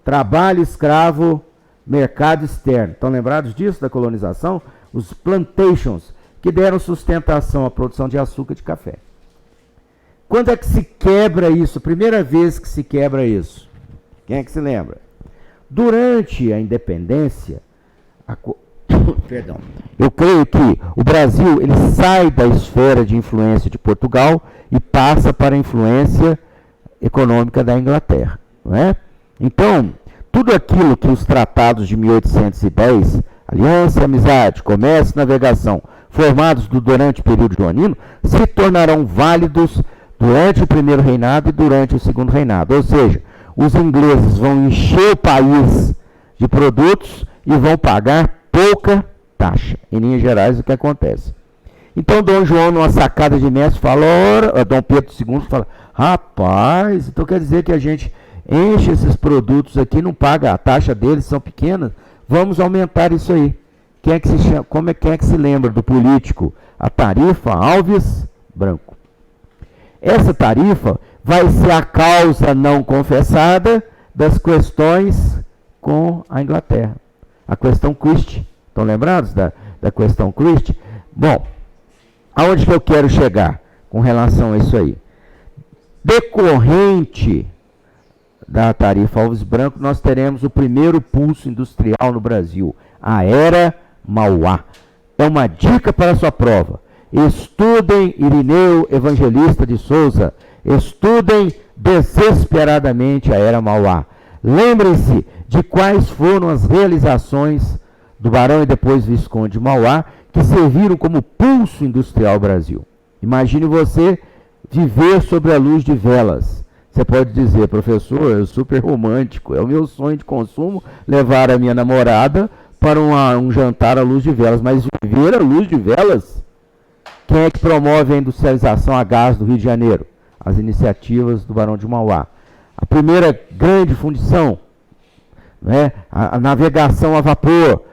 trabalho escravo, mercado externo. Estão lembrados disso, da colonização? Os plantations, que deram sustentação à produção de açúcar e de café. Quando é que se quebra isso? Primeira vez que se quebra isso. Quem é que se lembra? Durante a independência, perdão, eu creio que o Brasil ele sai da esfera de influência de Portugal e passa para a influência econômica da Inglaterra. Não é? Então, tudo aquilo que os tratados de 1810, aliança, amizade, comércio e navegação, formados durante o período joanino, se tornarão válidos durante o primeiro reinado e durante o segundo reinado. Ou seja, os ingleses vão encher o país de produtos e vão pagar pouca taxa. Em linhas gerais, o que acontece? Então, Dom João, numa sacada de mestre, fala, Dom Pedro II fala, rapaz, então quer dizer que a gente enche esses produtos aqui, não paga, a taxa deles são pequenas, vamos aumentar isso aí. Quem é que se lembra do político? A tarifa Alves Branco. Essa tarifa vai ser a causa não confessada das questões com a Inglaterra. A questão Christie. Estão lembrados da questão Christie? Bom, aonde que eu quero chegar com relação a isso aí? Decorrente da tarifa Alves Branco, nós teremos o primeiro pulso industrial no Brasil, a Era Mauá. É uma dica para a sua prova. Estudem Irineu Evangelista de Souza. Estudem desesperadamente a Era Mauá. Lembrem-se de quais foram as realizações do Barão e depois Visconde de Mauá que serviram como pulso industrial Brasil. Imagine você viver sob a luz de velas. Você pode dizer, professor, eu sou super romântico, é o meu sonho de consumo levar a minha namorada para um jantar à luz de velas, mas viver à luz de velas? Quem é que promove a industrialização a gás do Rio de Janeiro? As iniciativas do Barão de Mauá. A primeira grande fundição, né? A navegação a vapor,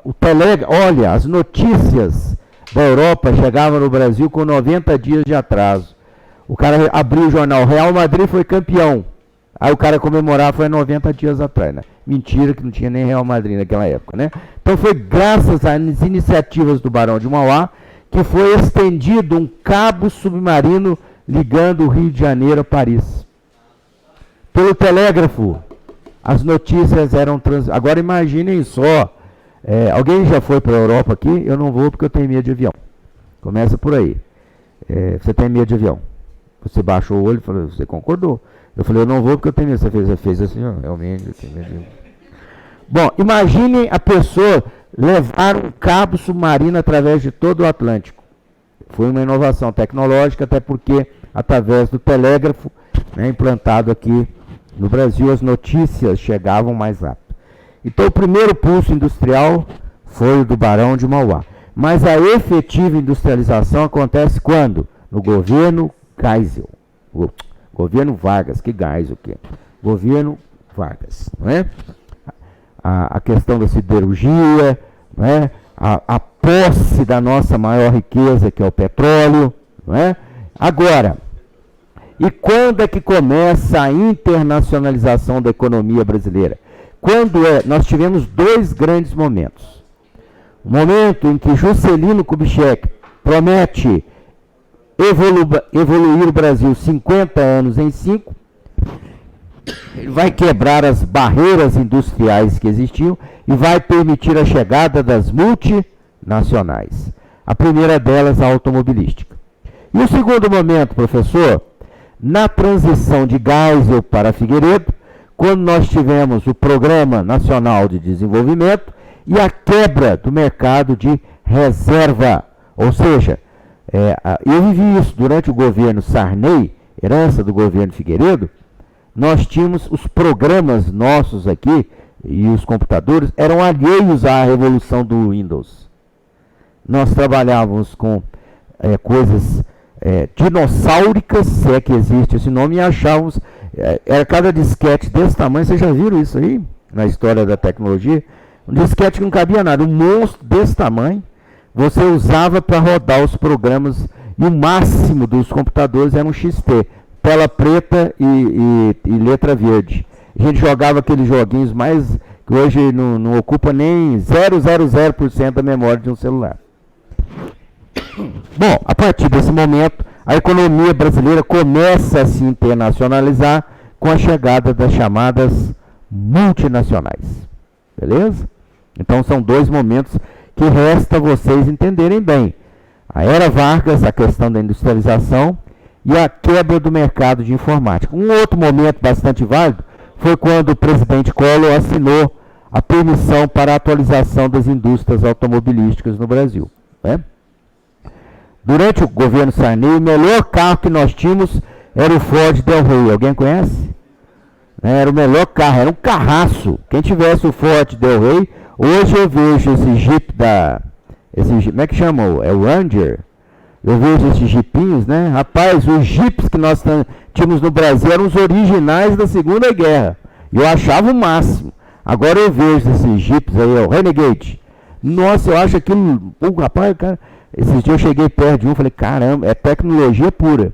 o telegrafo. Olha, as notícias da Europa chegavam no Brasil com 90 dias de atraso. O cara abriu o jornal, Real Madrid foi campeão. Aí o cara comemorava, foi 90 dias atrás, né? Mentira que não tinha nem Real Madrid naquela época, né? Então foi graças às iniciativas do Barão de Mauá que foi estendido um cabo submarino ligando o Rio de Janeiro a Paris. Pelo telégrafo, as notícias eram Agora imaginem só, alguém já foi para a Europa aqui? Eu não vou porque eu tenho medo de avião. Começa por aí. Você tem medo de avião? Você baixou o olho e falou, você concordou. Eu falei, eu não vou porque eu tenho medo. Você fez assim, ó, realmente, eu tenho medo. Bom, imaginem a pessoa levar um cabo submarino através de todo o Atlântico. Foi uma inovação tecnológica, até porque, através do telégrafo, né, implantado aqui no Brasil, as notícias chegavam mais rápido. Então, o primeiro pulso industrial foi o do Barão de Mauá. Mas a efetiva industrialização acontece quando? No governo Geisel. Governo Vargas, que Geisel que é? Governo Vargas, não é? A questão da siderurgia, não é? A posse da nossa maior riqueza, que é o petróleo, não é? Agora, e quando é que começa a internacionalização da economia brasileira? Nós tivemos dois grandes momentos. O momento em que Juscelino Kubitschek promete evoluir o Brasil 50 anos em 5, ele vai quebrar as barreiras industriais que existiam e vai permitir a chegada das multinacionais. A primeira delas, a automobilística. E o segundo momento, professor, na transição de Geisel para Figueiredo, quando nós tivemos o Programa Nacional de Desenvolvimento e a quebra do mercado de reserva. Ou seja, eu vivi isso durante o governo Sarney, herança do governo Figueiredo. Nós tínhamos os programas nossos aqui, e os computadores eram alheios à revolução do Windows. Nós trabalhávamos com coisas dinossáuricas, se é que existe esse nome, e achávamos, era cada disquete desse tamanho. Vocês já viram isso aí na história da tecnologia? Um disquete que não cabia nada, um monstro desse tamanho, você usava para rodar os programas, e o máximo dos computadores era um XT, tela preta e letra verde. A gente jogava aqueles joguinhos mais, que hoje não ocupa nem 0,00% da memória de um celular. Bom, a partir desse momento, a economia brasileira começa a se internacionalizar com a chegada das chamadas multinacionais. Beleza? Então são dois momentos que resta vocês entenderem bem. A Era Vargas, a questão da industrialização, e a quebra do mercado de informática. Um outro momento bastante válido foi quando o presidente Collor assinou a permissão para a atualização das indústrias automobilísticas no Brasil, né? Durante o governo Sarney, o melhor carro que nós tínhamos era o Ford Del Rey. Alguém conhece? Era o melhor carro, era um carraço. Quem tivesse o Ford Del Rey, hoje eu vejo esse Jeep como é que chama? É o Ranger. Eu vejo esses Jeepinhos, né? Rapaz, os Jeeps que nós tínhamos no Brasil eram os originais da Segunda Guerra. Eu achava o máximo. Agora eu vejo esses Jeeps aí, o Renegade. Nossa, eu acho aquilo... rapaz, cara, esses dias eu cheguei perto de um e falei, caramba, é tecnologia pura.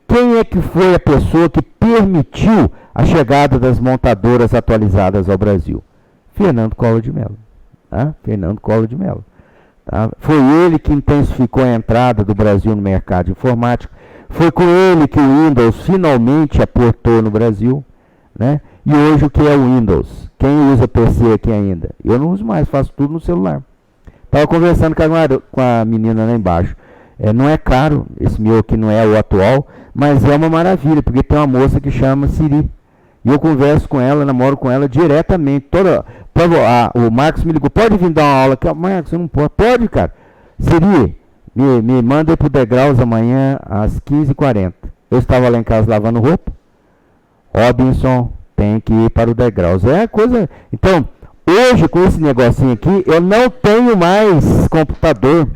Quem é que foi a pessoa que permitiu a chegada das montadoras atualizadas ao Brasil? Fernando Collor de Mello. Tá? Fernando Collor de Mello. Tá? Foi ele que intensificou a entrada do Brasil no mercado informático. Foi com ele que o Windows finalmente aportou no Brasil, né? E hoje o que é o Windows? Quem usa PC aqui ainda? Eu não uso mais, faço tudo no celular. Estava conversando com a menina lá embaixo. Não é caro, esse meu aqui não é o atual, mas é uma maravilha, porque tem uma moça que chama Siri. E eu converso com ela, namoro com ela diretamente. O Marcos me ligou, pode vir dar uma aula aqui? Marcos, eu não posso. Pode, cara. Siri, me manda para o Degraus amanhã às 15h40. Eu estava lá em casa lavando roupa. Robinson, tem que ir para o Degraus. É coisa... Então, hoje com esse negocinho aqui, eu não tenho mais computador.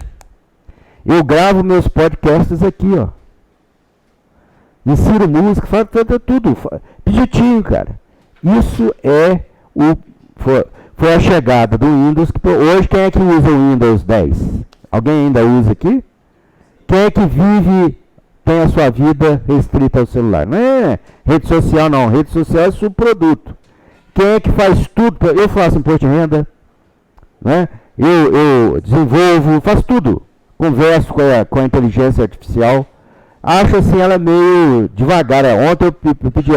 Eu gravo meus podcasts aqui, ó. Insiro música, faço tudo. Digitinho, cara. Isso foi a chegada do Windows. Hoje, quem é que usa o Windows 10? Alguém ainda usa aqui? Quem é que tem a sua vida restrita ao celular? Não é rede social, não. Rede social é subproduto. Quem é que faz tudo? Eu faço imposto de renda, né? Eu desenvolvo, faço tudo. Converso com a inteligência artificial. Acho assim ela meio devagar. Ontem eu pedi,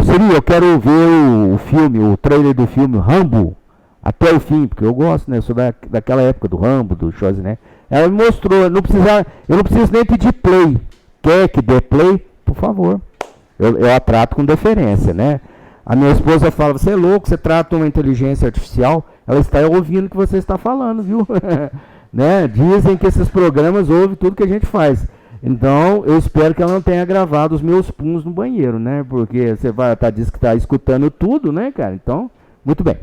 Siri, eu quero ver o filme, o trailer do filme Rambo até o fim, porque eu gosto, né? Eu sou daquela época do Rambo, do Schwarzenegger. Ela me mostrou, eu não preciso nem pedir play. Quer que dê play? Por favor. Eu a trato com deferência, né? A minha esposa fala, você é louco, você trata uma inteligência artificial, ela está ouvindo o que você está falando, viu? Né? Dizem que esses programas ouvem tudo que a gente faz. Então, eu espero que ela não tenha gravado os meus puns no banheiro, né? Porque você diz que está escutando tudo, né, cara? Então, muito bem.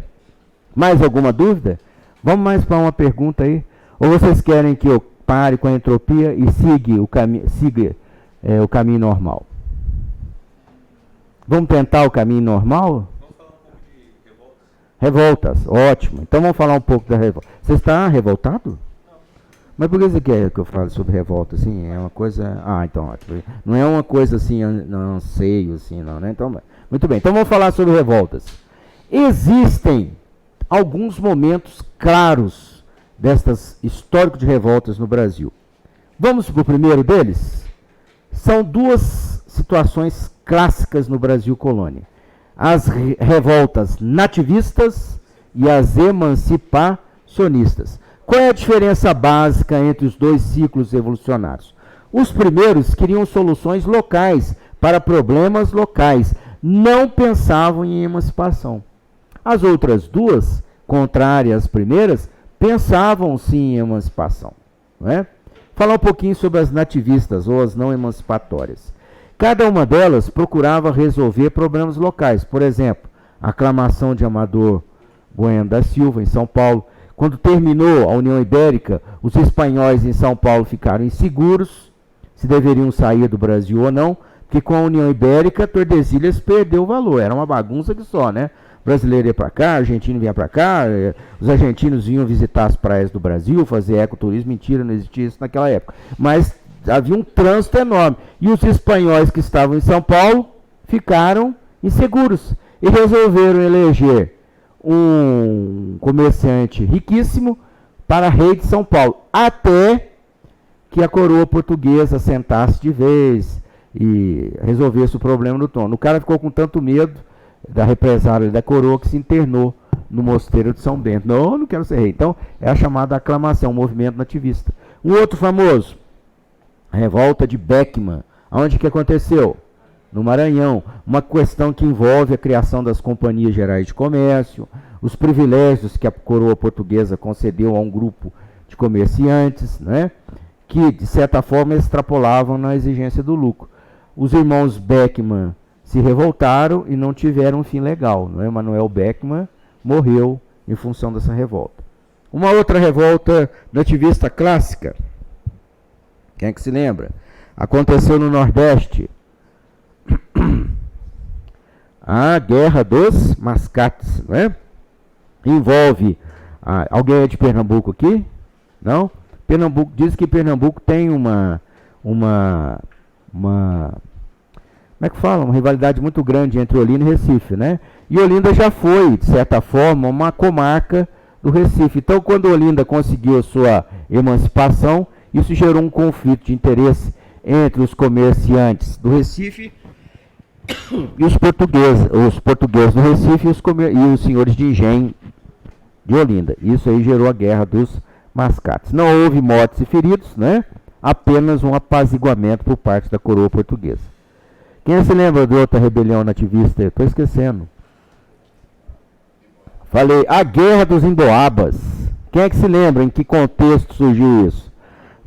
Mais alguma dúvida? Vamos mais para uma pergunta aí. Ou vocês querem que eu pare com a entropia e siga o caminho normal? Vamos tentar o caminho normal? Vamos falar um pouco de revoltas. Revoltas, ótimo. Então vamos falar um pouco da revolta. Você está revoltado? Mas por que você quer que eu fale sobre revolta, assim? É uma coisa... então ótimo. Não é uma coisa assim, não anseio, assim, não, né? Então, muito bem. Então vamos falar sobre revoltas. Existem alguns momentos claros destas históricos de revoltas no Brasil. Vamos para o primeiro deles? São duas situações clássicas no Brasil colônia. As revoltas nativistas e as emancipacionistas. Qual é a diferença básica entre os dois ciclos evolucionários? Os primeiros queriam soluções locais para problemas locais, não pensavam em emancipação. As outras duas, contrárias às primeiras, pensavam sim em emancipação. Não é? Falar um pouquinho sobre as nativistas ou as não emancipatórias. Cada uma delas procurava resolver problemas locais. Por exemplo, a aclamação de Amador Bueno da Silva, em São Paulo. Quando terminou a União Ibérica, os espanhóis em São Paulo ficaram inseguros se deveriam sair do Brasil ou não, porque com a União Ibérica, Tordesilhas perdeu o valor. Era uma bagunça que só, né? O brasileiro ia para cá, o argentino vinha para cá, os argentinos vinham visitar as praias do Brasil, fazer ecoturismo. Mentira, não existia isso naquela época. Mas havia um trânsito enorme. E os espanhóis que estavam em São Paulo ficaram inseguros e resolveram eleger um comerciante riquíssimo para rei de São Paulo, até que a coroa portuguesa sentasse de vez e resolvesse o problema do trono. O cara ficou com tanto medo da represália da coroa que se internou no mosteiro de São Bento. Não quero ser rei. Então, é a chamada aclamação, o movimento nativista. Um outro famoso, a revolta de Beckman. Onde que aconteceu? no Maranhão, uma questão que envolve a criação das companhias gerais de comércio, os privilégios que a coroa portuguesa concedeu a um grupo de comerciantes, né, que, de certa forma, extrapolavam na exigência do lucro. Os irmãos Beckmann se revoltaram e não tiveram um fim legal. Né? Manuel Beckmann morreu em função dessa revolta. Uma outra revolta nativista clássica, quem é que se lembra? Aconteceu no Nordeste. A Guerra dos Mascates, né? Envolve... alguém é de Pernambuco aqui? Não? Pernambuco, diz que Pernambuco tem uma como é que fala? Uma rivalidade muito grande entre Olinda e Recife, né? E Olinda já foi, de certa forma, uma comarca do Recife. Então, quando Olinda conseguiu a sua emancipação, isso gerou um conflito de interesse entre os comerciantes do Recife e os portugueses do Recife e os senhores de engenho de Olinda. Isso aí gerou a Guerra dos Mascates. Não houve mortes e feridos, né? Apenas um apaziguamento por parte da coroa portuguesa. Quem se lembra de outra rebelião nativista? Estou esquecendo. Falei, a Guerra dos Emboabas. Quem é que se lembra em que contexto surgiu isso?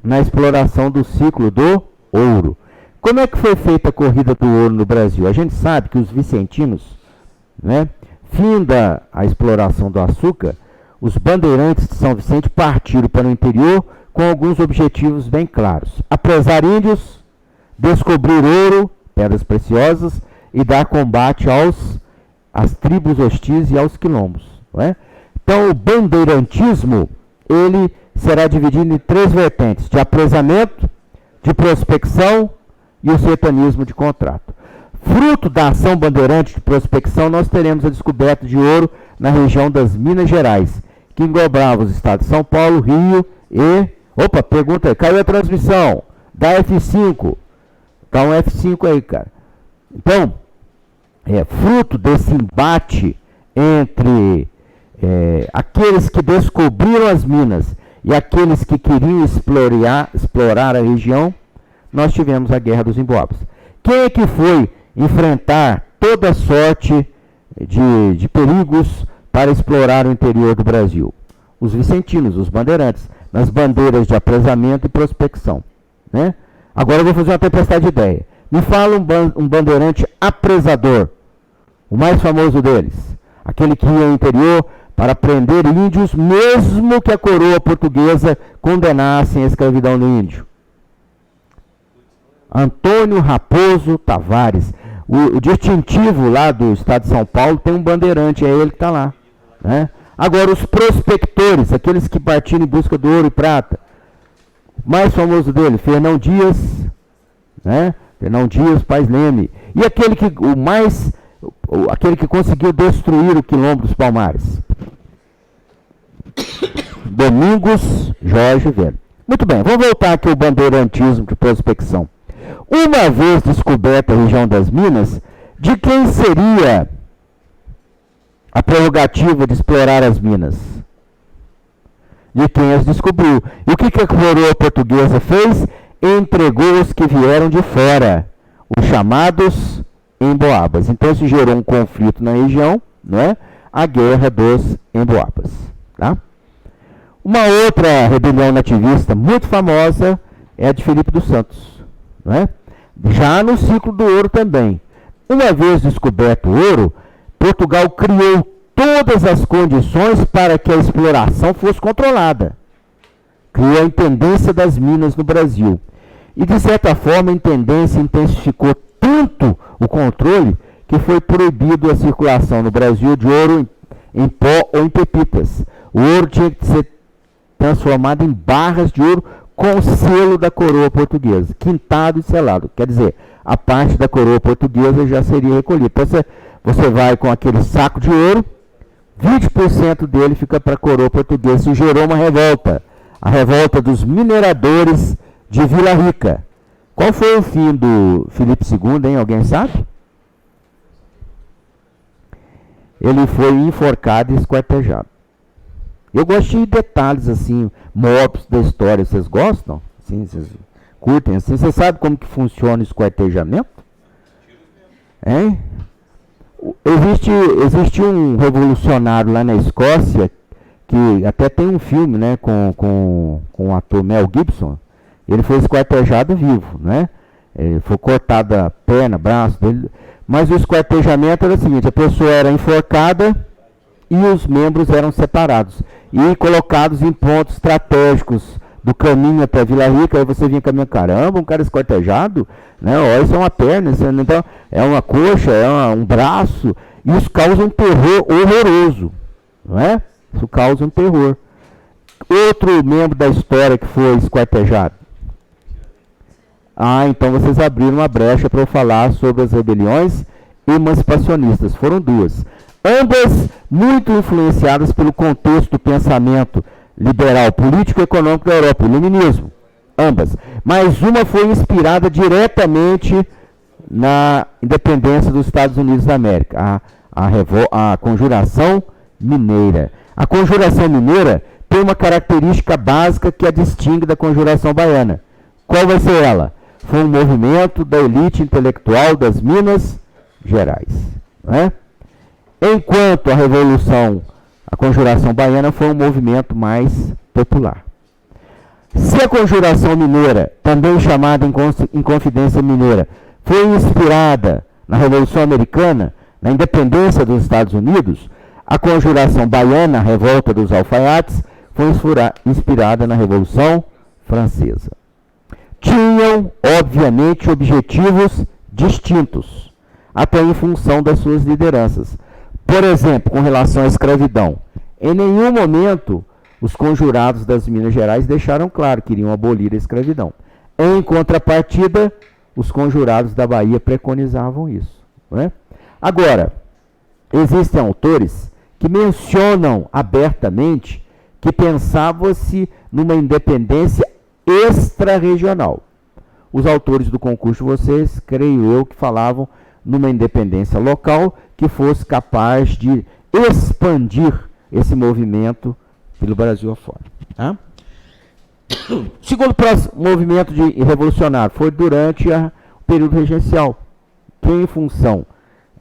Na exploração do ciclo do ouro. Como é que foi feita a corrida do ouro no Brasil? A gente sabe que os vicentinos, né, finda a exploração do açúcar, os bandeirantes de São Vicente partiram para o interior com alguns objetivos bem claros. Apresar índios, descobrir ouro, pedras preciosas, e dar combate às tribos hostis e aos quilombos. Não é? Então, o bandeirantismo, ele será dividido em 3 vertentes: de apresamento, de prospecção e o sertanismo de contrato. Fruto da ação bandeirante de prospecção, nós teremos a descoberta de ouro na região das Minas Gerais, que englobava os estados de São Paulo, Rio e... Opa, pergunta aí, caiu a transmissão, dá F5, dá um F5 aí, cara. Então, fruto desse embate entre aqueles que descobriram as minas e aqueles que queriam explorar a região, nós tivemos a Guerra dos Emboabas. Quem é que foi enfrentar toda sorte de perigos para explorar o interior do Brasil? Os vicentinos, os bandeirantes, nas bandeiras de apresamento e prospecção. Né? Agora eu vou fazer uma tempestade de ideia. Me fala um bandeirante apresador, o mais famoso deles, aquele que ia ao interior para prender índios, mesmo que a coroa portuguesa condenasse a escravidão do índio. Antônio Raposo Tavares. O distintivo lá do estado de São Paulo tem um bandeirante, é ele que está lá. Né? Agora, os prospectores, aqueles que partiram em busca do ouro e prata, o mais famoso dele, Fernão Dias, né? Fernão Dias, Pais Leme. E aquele que conseguiu destruir o quilombo dos Palmares? Domingos Jorge Velho. Muito bem, vamos voltar aqui ao bandeirantismo de prospecção. Uma vez descoberta a região das Minas, de quem seria a prerrogativa de explorar as minas? De quem as descobriu. E o que a coroa portuguesa fez? Entregou os que vieram de fora, os chamados Emboabas. Então se gerou um conflito na região, não é? A Guerra dos Emboabas. Tá? Uma outra rebelião nativista muito famosa é a de Felipe dos Santos. Não é? Já no ciclo do ouro também. Uma vez descoberto o ouro, Portugal criou todas as condições para que a exploração fosse controlada. Criou a Intendência das Minas no Brasil. E, de certa forma, a Intendência intensificou tanto o controle que foi proibido a circulação no Brasil de ouro em pó ou em pepitas. O ouro tinha que ser transformado em barras de ouro com o selo da coroa portuguesa, quintado e selado. Quer dizer, a parte da coroa portuguesa já seria recolhida. Então você vai com aquele saco de ouro, 20% dele fica para a coroa portuguesa. E gerou uma revolta, a revolta dos mineradores de Vila Rica. Qual foi o fim do Filipe II, hein? Alguém sabe? Ele foi enforcado e esquartejado. Eu gosto de detalhes assim, mórbos da história. Vocês gostam? Sim, vocês curtem assim? Você sabe como que funciona o esquartejamento? Hein? Existe um revolucionário lá na Escócia, que até tem um filme, né, com o ator Mel Gibson. Ele foi esquartejado vivo, né? Foi cortada a perna, braço dele. Mas o esquartejamento era o seguinte: a pessoa era enforcada e os membros eram separados e colocados em pontos estratégicos do caminho até a Vila Rica. Aí você vinha caminhando, caramba, um cara esquartejado, né? Ó, isso é uma perna, então é uma coxa, um braço, e isso causa um terror horroroso, não é? Isso causa um terror. Outro membro da história que foi esquartejado. Então vocês abriram uma brecha para eu falar sobre as rebeliões emancipacionistas. Foram duas. Ambas muito influenciadas pelo contexto do pensamento liberal, político e econômico da Europa, o iluminismo. Ambas. Mas uma foi inspirada diretamente na independência dos Estados Unidos da América, a Conjuração Mineira. A Conjuração Mineira tem uma característica básica que a distingue da Conjuração Baiana. Qual vai ser ela? Foi um movimento da elite intelectual das Minas Gerais. Não é? Enquanto a Conjuração Baiana foi um movimento mais popular. Se a Conjuração Mineira, também chamada Inconfidência Mineira, foi inspirada na Revolução Americana, na independência dos Estados Unidos, a Conjuração Baiana, a Revolta dos Alfaiates, foi inspirada na Revolução Francesa. Tinham, obviamente, objetivos distintos, até em função das suas lideranças. Por exemplo, com relação à escravidão, em nenhum momento os conjurados das Minas Gerais deixaram claro que iriam abolir a escravidão. Em contrapartida, os conjurados da Bahia preconizavam isso. Não é? Agora, existem autores que mencionam abertamente que pensava-se numa independência extra-regional. Os autores do concurso de vocês, creio eu, que falavam numa independência local que fosse capaz de expandir esse movimento pelo Brasil afora. Tá? O segundo movimento revolucionário foi durante o período regencial, que em função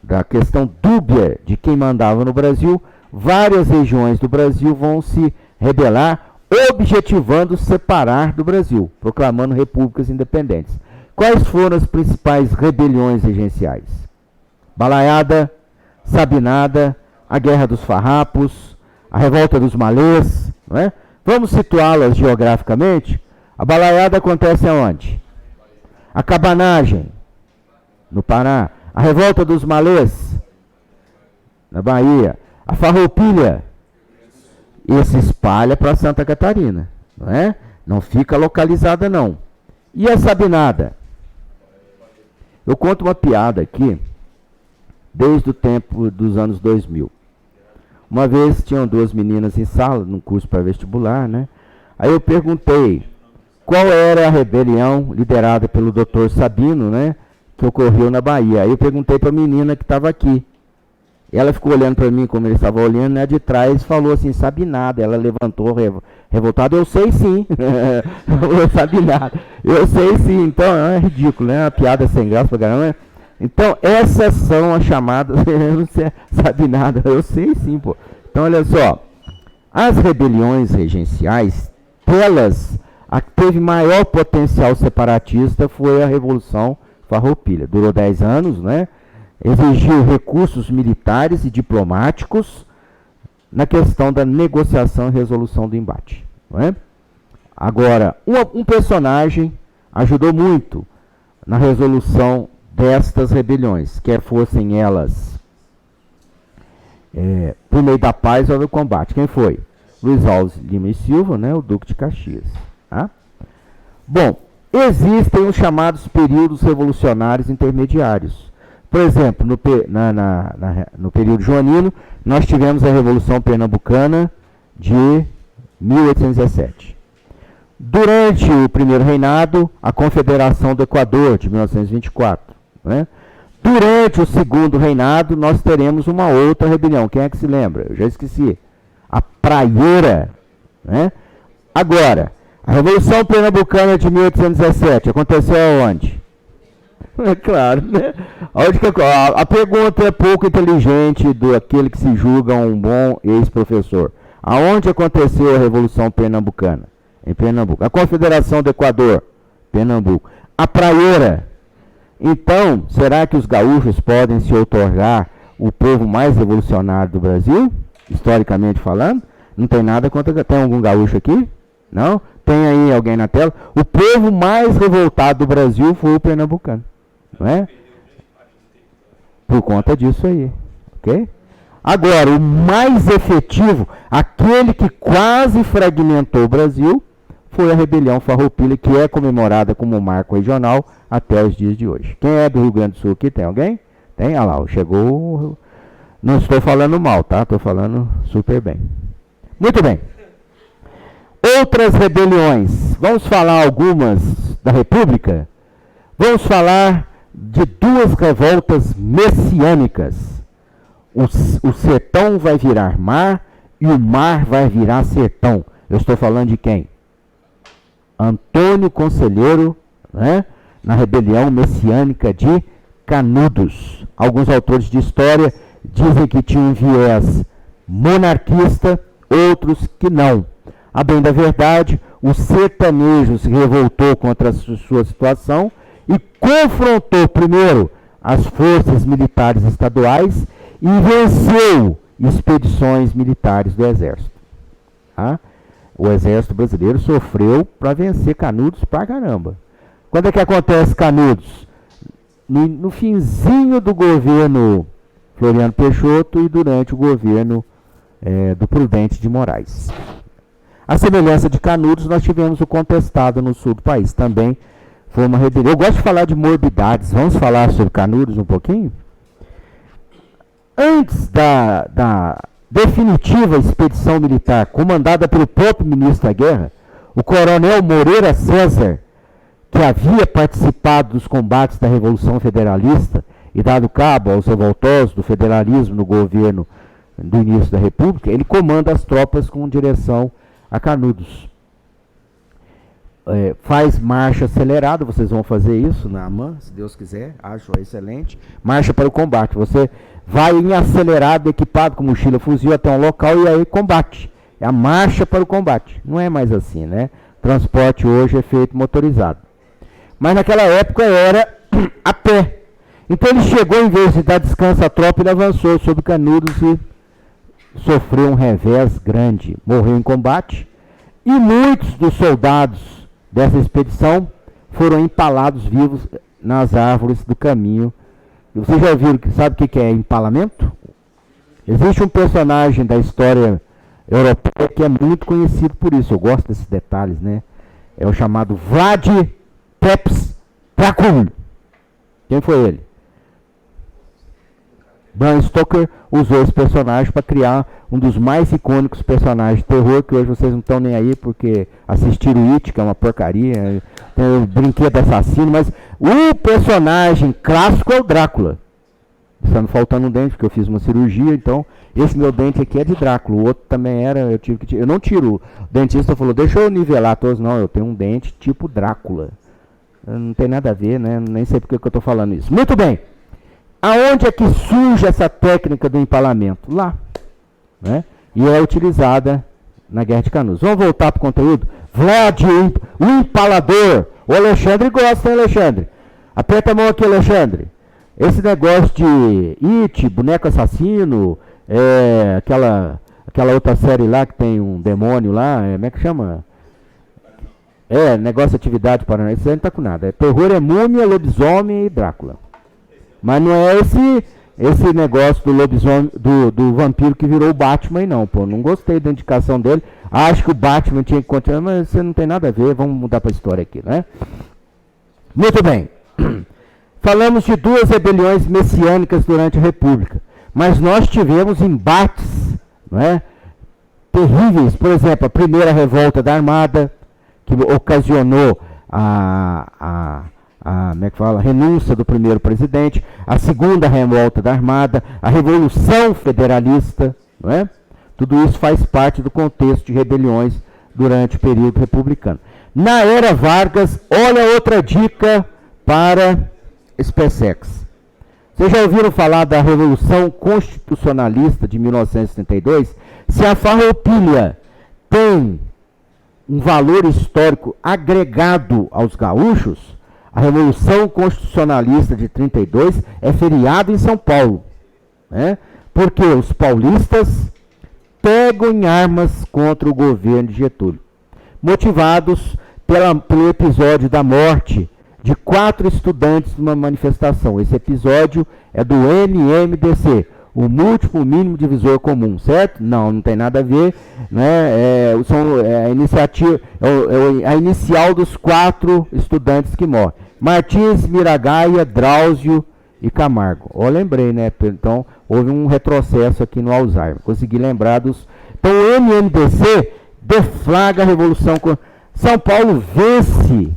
da questão dúbia de quem mandava no Brasil, várias regiões do Brasil vão se rebelar, objetivando separar do Brasil, proclamando repúblicas independentes. Quais foram as principais rebeliões regenciais? Balaiada, Sabinada, a Guerra dos Farrapos, a Revolta dos Malês. Não é? Vamos situá-las geograficamente? A Balaiada acontece aonde? A Cabanagem, no Pará. A Revolta dos Malês, na Bahia. A Farroupilha, e se espalha para Santa Catarina, não é? Não fica localizada, não. E a Sabinada? Eu conto uma piada aqui, desde o tempo dos anos 2000. Uma vez tinham duas meninas em sala, num curso pré-vestibular, né? Aí eu perguntei qual era a rebelião liderada pelo Dr. Sabino, né? Que ocorreu na Bahia. Aí eu perguntei para a menina que estava aqui. Ela ficou olhando para mim como ele estava olhando, né, de trás, falou assim, sabe nada. Ela levantou revoltada, eu sei sim. Eu sabe nada. Eu sei sim. Então é ridículo, né? Uma piada sem graça pra caramba. Então essas são as chamadas, eu não sei, sabe nada. Eu sei sim, pô. Então olha só, as rebeliões regenciais, a que teve maior potencial separatista foi a Revolução Farroupilha. Durou 10 anos, né? Exigiu recursos militares e diplomáticos na questão da negociação e resolução do embate. Não é? Agora, um personagem ajudou muito na resolução destas rebeliões, quer fossem elas por meio da paz ou do combate. Quem foi? Luiz Alves Lima e Silva, né, o Duque de Caxias. Tá? Bom, existem os chamados períodos revolucionários intermediários. Por exemplo, no período joanino, nós tivemos a Revolução Pernambucana de 1817. Durante o primeiro reinado, a Confederação do Equador, de 1924. Né? Durante o segundo reinado, nós teremos uma outra rebelião. Quem é que se lembra? Eu já esqueci. A Praieira. Né? Agora, a Revolução Pernambucana de 1817 aconteceu aonde? É claro, né? A pergunta é pouco inteligente do aquele que se julga um bom ex-professor. Aonde aconteceu a Revolução Pernambucana? Em Pernambuco. A Confederação do Equador? Pernambuco. A Praieira? Então, será que os gaúchos podem se outorgar o povo mais revolucionário do Brasil? Historicamente falando? Não tem nada contra... Tem algum gaúcho aqui? Não? Tem aí alguém na tela? O povo mais revoltado do Brasil foi o pernambucano. Não é? Por conta disso aí. Ok? Agora, o mais efetivo, aquele que quase fragmentou o Brasil, foi a rebelião Farroupilha, que é comemorada como marco regional até os dias de hoje. Quem é do Rio Grande do Sul aqui? Tem alguém? Tem? Olha lá, chegou... Não estou falando mal, tá? Estou falando super bem. Muito bem. Outras rebeliões. Vamos falar algumas da República? Vamos falar de duas revoltas messiânicas. O sertão vai virar mar e o mar vai virar sertão. Eu estou falando de quem? Antônio Conselheiro, né? Na rebelião messiânica de Canudos. Alguns autores de história dizem que tinha um viés monarquista, outros que não. A bem da verdade, o sertanejo se revoltou contra a sua situação e confrontou primeiro as forças militares estaduais e venceu expedições militares do Exército. Tá? O Exército brasileiro sofreu para vencer Canudos pra caramba. Quando é que acontece Canudos? No finzinho do governo Floriano Peixoto e durante o governo do Prudente de Moraes. A semelhança de Canudos, nós tivemos o Contestado no sul do país. Também foi uma rebelião. Eu gosto de falar de morbidades. Vamos falar sobre Canudos um pouquinho? Antes da definitiva expedição militar comandada pelo próprio ministro da Guerra, o coronel Moreira César, que havia participado dos combates da Revolução Federalista e dado cabo aos revoltosos do federalismo no governo do início da República, ele comanda as tropas com direção a Canudos. Faz marcha acelerada, vocês vão fazer isso na AMAN, se Deus quiser, acho excelente. Marcha para o combate, você vai em acelerado, equipado com mochila fuzil até um local e aí combate. É a marcha para o combate, não é mais assim, né? Transporte hoje é feito motorizado. Mas naquela época era a pé. Então ele chegou, em vez de dar descanso à tropa, ele avançou sobre Canudos e sofreu um revés grande. Morreu em combate e muitos dos soldados dessa expedição foram empalados vivos nas árvores do caminho. Vocês já ouviram, sabe o que é empalamento? Existe um personagem da história europeia que é muito conhecido por isso. Eu gosto desses detalhes, né? É o chamado Vlad Tepes Dracul. Quem foi ele? Bram Stoker usou esse personagem para criar um dos mais icônicos personagens de terror, que hoje vocês não estão nem aí porque assistiram It, que é uma porcaria, tem o Brinquedo Assassino, mas o personagem clássico é o Drácula. Está me faltando um dente, porque eu fiz uma cirurgia, então esse meu dente aqui é de Drácula, o outro também era, eu não tiro. O dentista falou, deixa eu nivelar todos, não, eu tenho um dente tipo Drácula. Não tem nada a ver, né? Nem sei porque que eu estou falando isso. Muito bem. Aonde é que surge essa técnica do empalamento? Lá. Né? E é utilizada na Guerra de Canudos. Vamos voltar para o conteúdo? Vlad, o empalador. O Alexandre gosta, hein, Alexandre? Aperta a mão aqui, Alexandre. Esse negócio de It, Boneco Assassino, aquela outra série lá que tem um demônio lá, como é que chama? Negócio de atividade paranormal. Isso aí não tá com nada. Terror é múmia, lobisomem e Drácula. Mas não é esse negócio do lobisomem, do vampiro que virou o Batman, não, pô. Não gostei da indicação dele. Acho que o Batman tinha que continuar, mas isso não tem nada a ver. Vamos mudar para a história aqui, né? Muito bem. Falamos de duas rebeliões messiânicas durante a República. Mas nós tivemos embates, não é? Terríveis. Por exemplo, a primeira revolta da Armada, que ocasionou como é que fala? A renúncia do primeiro presidente, a segunda revolta da Armada, a Revolução Federalista, não é? Tudo isso faz parte do contexto de rebeliões durante o período republicano. Na era Vargas, olha outra dica para SpaceX. Vocês já ouviram falar da Revolução Constitucionalista de 1932? Se a Farroupilha tem um valor histórico agregado aos gaúchos, a Revolução Constitucionalista de 32 é feriado em São Paulo, né? Porque os paulistas pegam em armas contra o governo de Getúlio, motivados pelo episódio da morte de 4 estudantes numa manifestação. Esse episódio é do MMDC, o múltiplo mínimo divisor comum, certo? Não tem nada a ver, né? A inicial dos 4 estudantes que morrem. Martins, Miragaia, Drauzio e Camargo. Lembrei, né? Então, houve um retrocesso aqui no Alzheimer. Consegui lembrar dos... Então, o MMDC deflagra a Revolução. São Paulo vence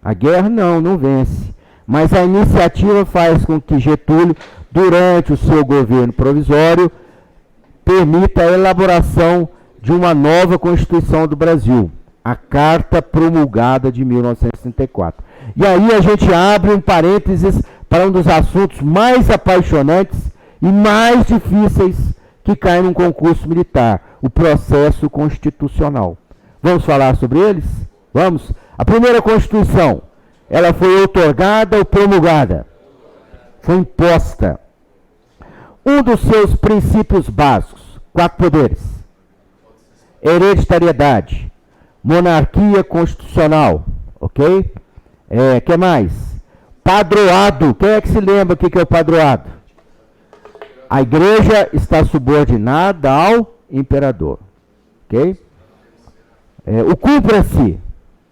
a guerra? Não vence. Mas a iniciativa faz com que Getúlio, durante o seu governo provisório, permita a elaboração de uma nova Constituição do Brasil, a Carta Promulgada de 1934. E aí a gente abre um parênteses para um dos assuntos mais apaixonantes e mais difíceis que cai num concurso militar, o processo constitucional. Vamos falar sobre eles? Vamos? A primeira Constituição, ela foi outorgada ou promulgada? Foi imposta. Um dos seus princípios básicos, 4 poderes: hereditariedade, monarquia constitucional, ok? Que mais? Padroado. Quem é que se lembra o que é o padroado? A igreja está subordinada ao imperador, ok? O cúmplice,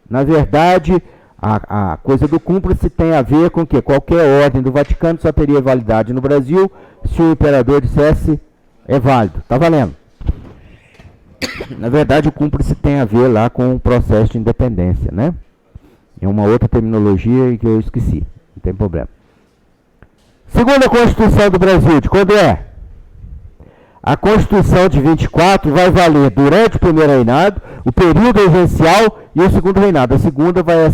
na verdade, a coisa do cúmplice tem a ver com que qualquer ordem do Vaticano só teria validade no Brasil se o imperador dissesse é válido, está valendo. Na verdade, o cúmplice tem a ver lá com o processo de independência, né? É uma outra terminologia que eu esqueci, não tem problema. Segunda Constituição do Brasil, de quando é? A Constituição de 24 vai valer durante o primeiro reinado, o período regencial e o segundo reinado. A segunda vem a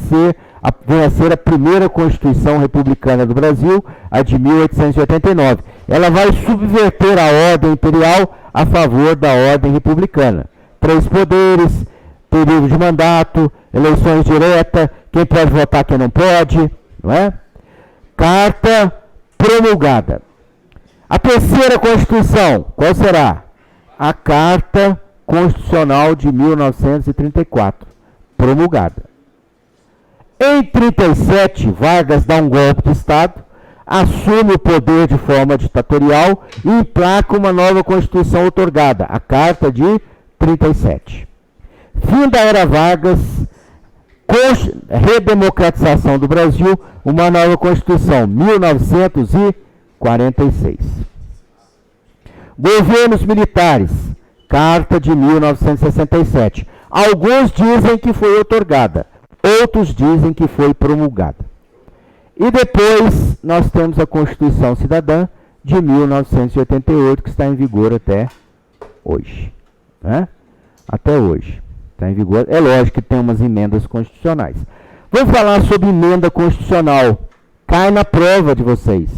ser a primeira Constituição republicana do Brasil, a de 1889. Ela vai subverter a ordem imperial a favor da ordem republicana. 3 poderes, período de mandato, eleições diretas, quem pode votar, quem não pode, não é? Carta promulgada. A terceira Constituição, qual será? A Carta Constitucional de 1934, promulgada. Em 37, Vargas dá um golpe de Estado, assume o poder de forma ditatorial e emplaca uma nova Constituição outorgada, a Carta de 37. Fim da era Vargas, redemocratização do Brasil, uma nova Constituição, 1946. Governos militares, Carta de 1967. Alguns dizem que foi outorgada, outros dizem que foi promulgada. E depois nós temos a Constituição Cidadã de 1988, que está em vigor até hoje, né? Até hoje está em vigor. É lógico que tem umas emendas constitucionais. Vamos falar sobre emenda constitucional. Cai na prova de vocês.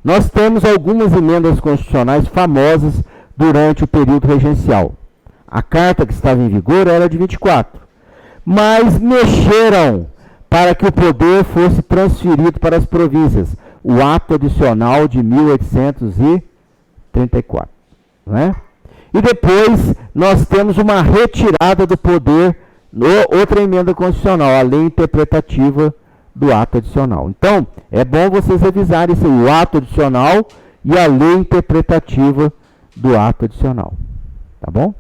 Nós temos algumas emendas constitucionais famosas durante o período regencial. A carta que estava em vigor era de 24. Mas mexeram para que o poder fosse transferido para as províncias. O ato adicional de 1834. Não é? E depois nós temos uma retirada do poder, outra emenda constitucional, a lei interpretativa do ato adicional. Então, é bom vocês revisarem isso aí, o ato adicional e a lei interpretativa do ato adicional. Tá bom?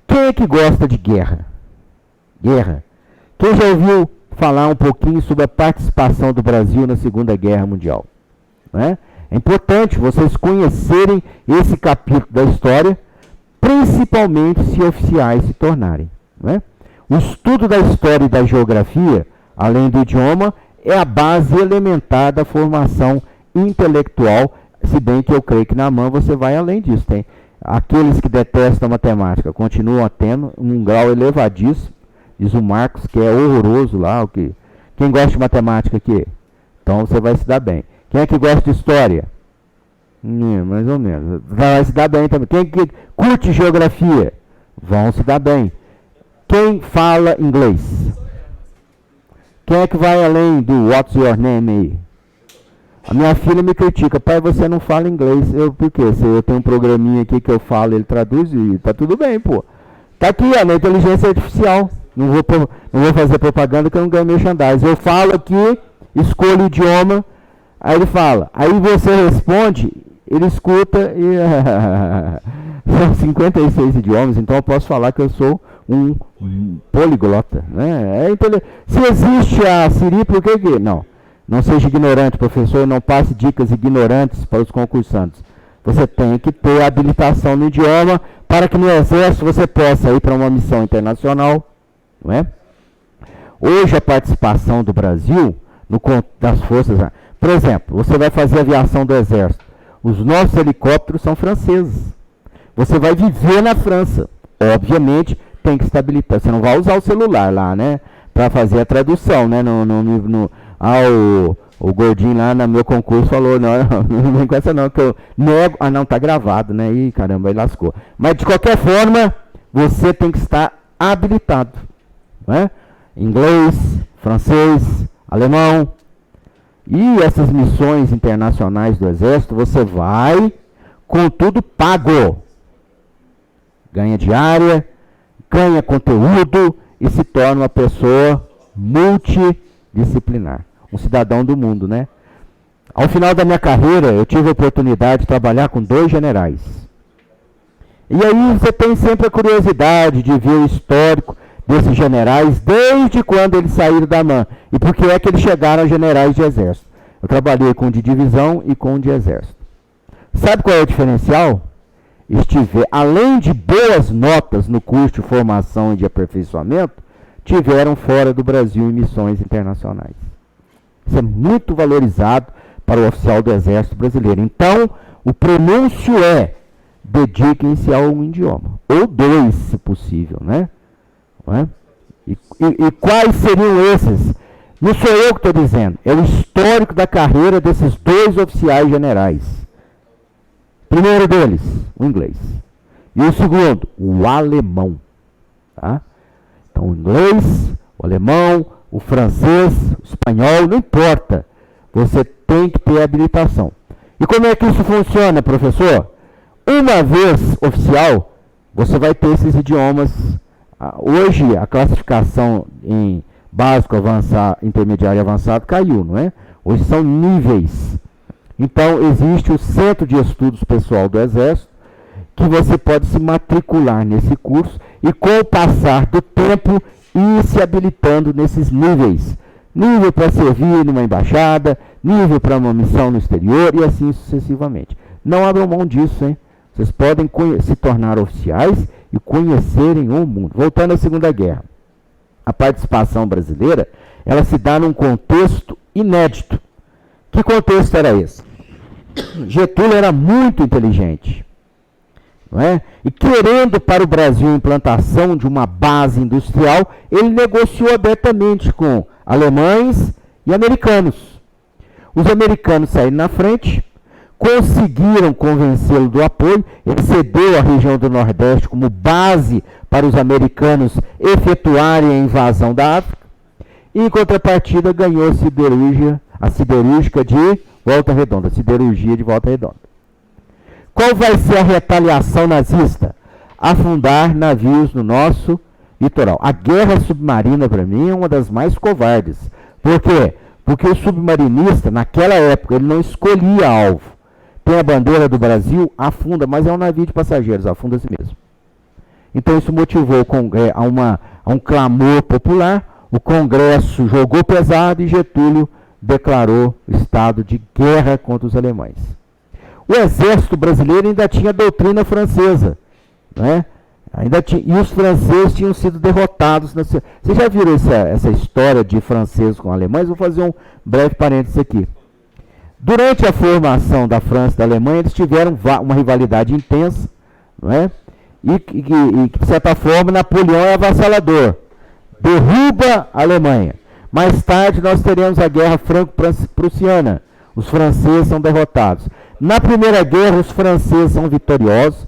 Quem é que gosta de guerra? Guerra. Quem já ouviu falar um pouquinho sobre a participação do Brasil na Segunda Guerra Mundial? Não é? É importante vocês conhecerem esse capítulo da história, principalmente se oficiais se tornarem. Não é? O estudo da história e da geografia, além do idioma, é a base elementar da formação intelectual, se bem que eu creio que na mão você vai além disso. Tem aqueles que detestam a matemática, continuam tendo um grau elevadíssimo, diz o Marcos, que é horroroso lá. Quem gosta de matemática aqui? Então você vai se dar bem. Quem é que gosta de história? Mais ou menos. Vai se dar bem também. Quem que curte geografia? Vão se dar bem. Quem fala inglês? Quem é que vai além do What's Your Name aí? A minha filha me critica, pai, você não fala inglês. Por quê? Se eu tenho um programinha aqui que eu falo, ele traduz e tá tudo bem, pô. Tá aqui, ó, na inteligência artificial. Não vou fazer propaganda que eu não ganho merchandising. Eu falo aqui, escolho o idioma, aí ele fala. Aí você responde, ele escuta e... São 56 idiomas, então eu posso falar que eu sou um poliglota. Né? Se existe a Siri, por que? Não seja ignorante, professor, não passe dicas ignorantes para os concursantes. Você tem que ter habilitação no idioma para que no Exército você possa ir para uma missão internacional. Não é? Hoje a participação do Brasil das forças... Por exemplo, você vai fazer aviação do Exército. Os nossos helicópteros são franceses. Você vai viver na França. Obviamente, tem que estabilizar. Você não vai usar o celular lá, né? Para fazer a tradução, né? O gordinho lá no meu concurso falou, não vem com essa não, que eu nego. Ah, não, tá gravado, né? Ih, caramba, aí lascou. Mas, de qualquer forma, você tem que estar habilitado. Né? Inglês, francês, alemão. E essas missões internacionais do Exército, você vai com tudo pago. Ganha diária, ganha conteúdo e se torna uma pessoa multidisciplinar. Um cidadão do mundo, né? Ao final da minha carreira, eu tive a oportunidade de trabalhar com 2 generais. E aí você tem sempre a curiosidade de ver o histórico desses generais, desde quando eles saíram da MAN. E por que é que eles chegaram a generais de exército. Eu trabalhei com de divisão e com de exército. Sabe qual é o diferencial? Além de boas notas no curso de formação e de aperfeiçoamento, tiveram fora do Brasil em missões internacionais. Isso é muito valorizado para o oficial do Exército Brasileiro. Então, o prenúncio é: dediquem-se a um idioma, ou 2, se possível, né? Não é? E quais seriam esses? Não sou eu que estou dizendo, é o histórico da carreira desses 2 oficiais generais. Primeiro deles, o inglês. E o segundo, o alemão. Tá? Então, o inglês, o alemão, o francês, o espanhol, não importa. Você tem que ter habilitação. E como é que isso funciona, professor? Uma vez oficial, você vai ter esses idiomas. Hoje, a classificação em básico, avançado, intermediário e avançado caiu, não é? Hoje são níveis. Então, existe o Centro de Estudos Pessoal do Exército, que você pode se matricular nesse curso e, com o passar do tempo, ir se habilitando nesses níveis. Nível para servir numa embaixada, nível para uma missão no exterior e assim sucessivamente. Não abram mão disso, hein? Vocês podem se tornar oficiais e conhecerem o mundo. Voltando à Segunda Guerra. A participação brasileira, ela se dá num contexto inédito. Que contexto era esse? Getúlio era muito inteligente, não é? E querendo para o Brasil a implantação de uma base industrial, ele negociou abertamente com alemães e americanos. Os americanos saíram na frente, conseguiram convencê-lo do apoio, ele cedeu a região do Nordeste como base para os americanos efetuarem a invasão da África, e em contrapartida ganhou a siderúrgica de Volta Redonda, siderurgia de Volta Redonda. Qual vai ser a retaliação nazista? Afundar navios no nosso litoral. A guerra submarina, para mim, é uma das mais covardes. Por quê? Porque o submarinista, naquela época, ele não escolhia alvo. Tem a bandeira do Brasil, afunda, mas é um navio de passageiros, afunda a si mesmo. Então isso motivou a um clamor popular, o Congresso jogou pesado e Getúlio declarou estado de guerra contra os alemães. O exército brasileiro ainda tinha a doutrina francesa, né? E os franceses tinham sido derrotados. Vocês já viram essa história de franceses com alemães? Vou fazer um breve parênteses aqui. Durante a formação da França e da Alemanha, eles tiveram uma rivalidade intensa, não é? E, de certa forma, Napoleão é avassalador. Derruba a Alemanha. Mais tarde nós teremos a Guerra Franco-Prussiana. Os franceses são derrotados. Na Primeira Guerra, os franceses são vitoriosos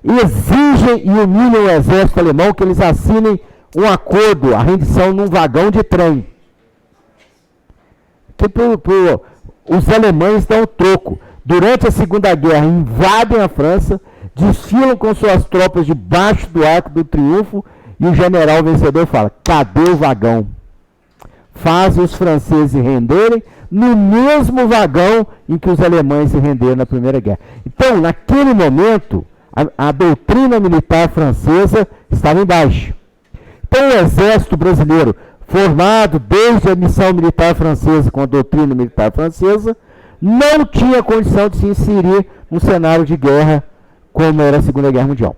e exigem e humilham o exército alemão que eles assinem um acordo, a rendição num vagão de trem. Que os alemães dão o troco. Durante a Segunda Guerra, invadem a França, desfilam com suas tropas debaixo do Arco do Triunfo e o general vencedor fala: cadê o vagão? Fazem os franceses se renderem no mesmo vagão em que os alemães se renderam na Primeira Guerra. Então, naquele momento, a doutrina militar francesa estava embaixo. Então, o exército brasileiro, formado desde a missão militar francesa com a doutrina militar francesa, não tinha condição de se inserir num cenário de guerra como era a Segunda Guerra Mundial.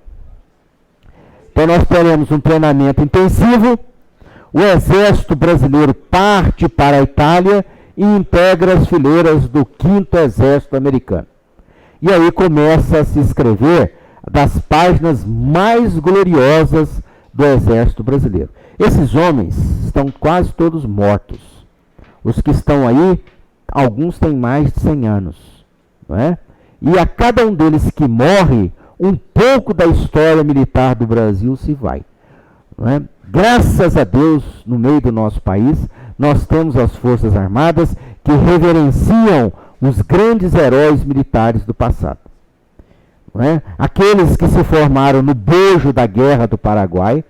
Então nós teremos um treinamento intensivo, o exército brasileiro parte para a Itália e integra as fileiras do 5º Exército Americano. E aí começa a se escrever das páginas mais gloriosas do Exército Brasileiro. Esses homens estão quase todos mortos. Os que estão aí, alguns têm mais de 100 anos. Não é? E a cada um deles que morre, um pouco da história militar do Brasil se vai. Não é? Graças a Deus, no meio do nosso país, nós temos as Forças Armadas que reverenciam os grandes heróis militares do passado. Não é? Aqueles que se formaram no bojo da Guerra do Paraguai,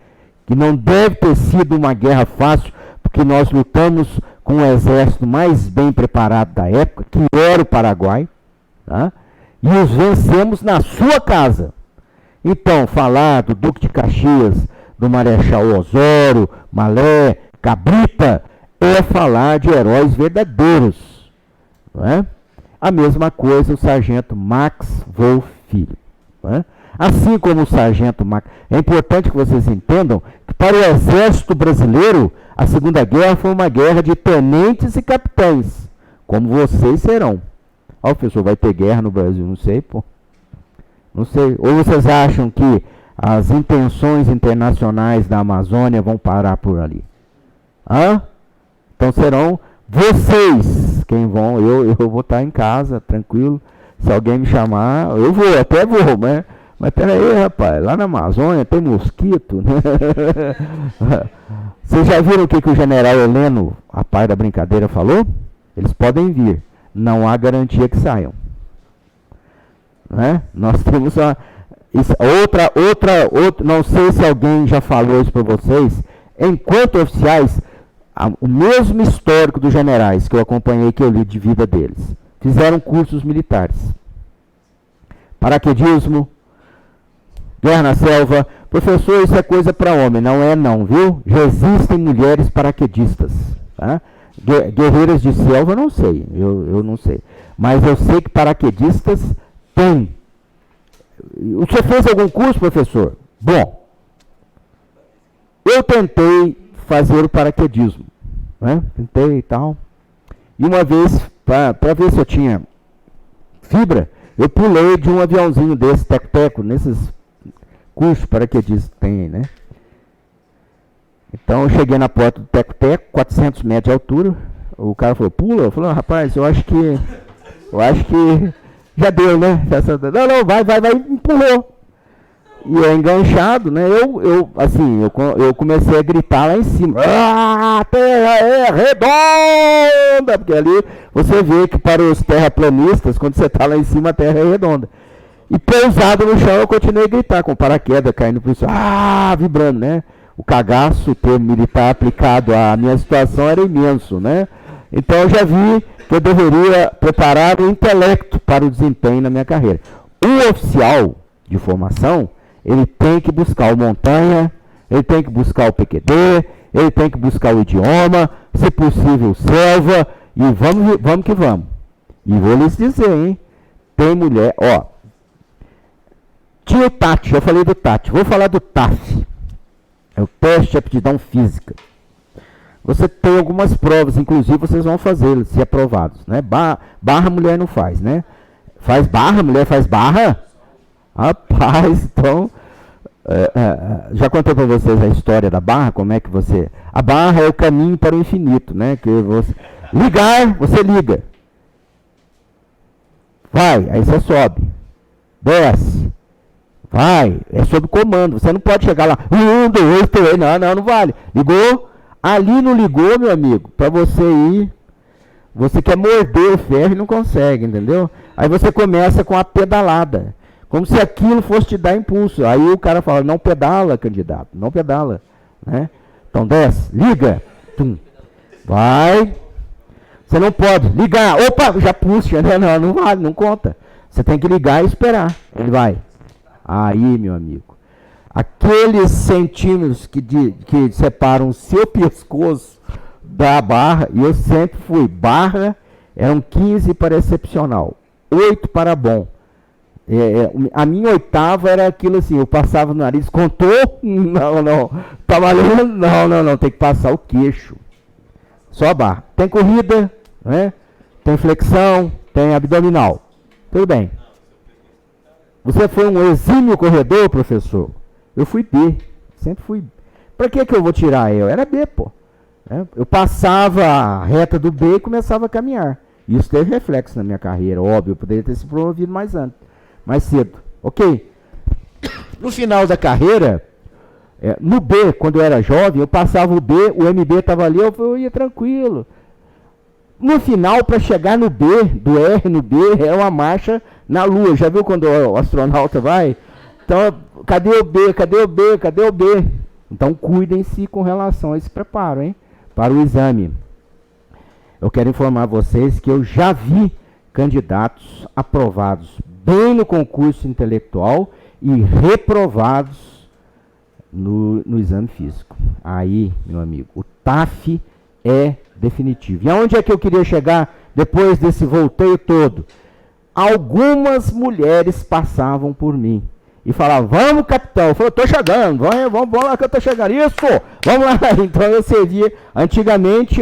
que não deve ter sido uma guerra fácil, porque nós lutamos com o exército mais bem preparado da época, que era o Paraguai, tá? E os vencemos na sua casa. Então, falar do Duque de Caxias, do Marechal Osório, Malé, Cabrita, é falar de heróis verdadeiros. Não é? A mesma coisa o sargento Max Wolff Filho. Não é? Assim como o sargento Max... É importante que vocês entendam que para o exército brasileiro, a Segunda Guerra foi uma guerra de tenentes e capitães, como vocês serão. Ó, o professor, vai ter guerra no Brasil? Não sei, pô. Não sei. Ou vocês acham que as intenções internacionais da Amazônia vão parar por ali? Hã? Então serão vocês quem vão. Eu vou estar em casa, tranquilo. Se alguém me chamar, eu vou, até vou, mas peraí, rapaz, lá na Amazônia tem mosquito, né? Vocês já viram o que o general Heleno, a par da brincadeira, falou? Eles podem vir, não há garantia que saiam. Né? Nós temos outra, não sei se alguém já falou isso para vocês, enquanto oficiais, o mesmo histórico dos generais que eu acompanhei, que eu li de vida deles, fizeram cursos militares. Paraquedismo, guerra na selva. Professor, isso é coisa para homem. Não é não, viu? Já existem mulheres paraquedistas. Tá? Guerreiras de selva, eu não sei. Eu não sei. Mas eu sei que paraquedistas tem. Você fez algum curso, professor? Bom, eu tentei fazer o paraquedismo. Né? Tentei e tal. E uma vez, para ver se eu tinha fibra, eu pulei de um aviãozinho desse, teco-teco, nesses cursos paraquedistas que tem, né? Então eu cheguei na porta do teco-teco, 400 metros de altura. O cara falou, pula? Eu falei, rapaz, eu acho que já deu, né? Não, vai, empurrou. E eu enganchado, né? Eu comecei a gritar lá em cima. Ah, a terra é redonda! Porque ali você vê que para os terraplanistas, quando você está lá em cima, a terra é redonda. E pousado no chão, eu continuei a gritar, com paraquedas caindo por isso. Ah, vibrando, né? O cagaço, o termo militar aplicado à minha situação era imenso, né? Então eu já vi que eu deveria preparar o intelecto para o desempenho na minha carreira. O oficial de formação, ele tem que buscar o montanha, ele tem que buscar o PQD, ele tem que buscar o idioma, se possível selva, e vamos que vamos. E vou lhes dizer, hein, tem mulher, ó, tinha o TAT, eu falei do TAT, vou falar do TAF, é o teste de aptidão física. Você tem algumas provas, inclusive vocês vão fazer, se aprovados, né? Barra mulher não faz, né? Faz barra, mulher faz barra? Rapaz, então, Já contei para vocês a história da barra, como é que você... A barra é o caminho para o infinito, né? Que você... Ligar, você liga. Vai, aí você sobe. Desce. Vai, é sob comando. Você não pode chegar lá, 1, 2, 3, não vale. Ligou? Ali não ligou, meu amigo, para você ir. Você quer morder o ferro e não consegue, entendeu? Aí você começa com a pedalada. Como se aquilo fosse te dar impulso. Aí o cara fala, não pedala, candidato, não pedala. Né? Então desce, liga. Tum. Vai. Você não pode ligar. Opa, já puxa. Né? Não vale, não conta. Você tem que ligar e esperar. Ele vai. Aí, meu amigo, aqueles centímetros que separam o seu pescoço da barra, e eu sempre fui, barra, eram 15 para excepcional, 8 para bom. A minha oitava era aquilo assim, eu passava no nariz, contou? Não. Tá valendo? Não, tem que passar o queixo. Só a barra. Tem corrida, né? Tem flexão, tem abdominal. Tudo bem. Você foi um exímio corredor, professor? Eu fui B, sempre fui. Para que eu vou tirar eu? Era B, pô. Eu passava a reta do B e começava a caminhar. Isso teve reflexo na minha carreira, óbvio. Eu poderia ter se promovido mais cedo. Ok? No final da carreira, no B, quando eu era jovem, eu passava o B, o MB estava ali, eu ia tranquilo. No final, para chegar no B, do R no B, é uma marcha na Lua. Já viu quando o astronauta vai? Então, cadê o B? Então, cuidem-se com relação a esse preparo, hein? Para o exame. Eu quero informar vocês que eu já vi candidatos aprovados bem no concurso intelectual e reprovados no exame físico. Aí, meu amigo, o TAF é definitivo. E aonde é que eu queria chegar depois desse volteio todo? Algumas mulheres passavam por mim e falavam, vamos, capitão. Eu falei, estou chegando, vamos lá que eu estou chegando. Isso, vamos lá. Então eu servia. Antigamente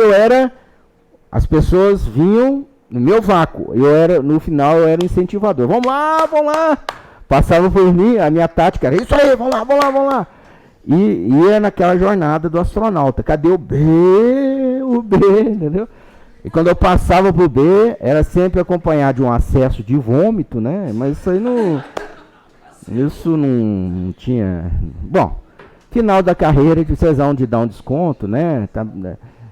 as pessoas vinham no meu vácuo. No final eu era incentivador. Vamos lá. Passavam por mim, a minha tática era isso aí, vamos lá. E ia naquela jornada do astronauta. Cadê o B? O B, entendeu? E quando eu passava pro B, era sempre acompanhado de um acesso de vômito, né? Mas isso aí não... Isso não tinha... Bom, final da carreira, vocês vão de dar um desconto, né?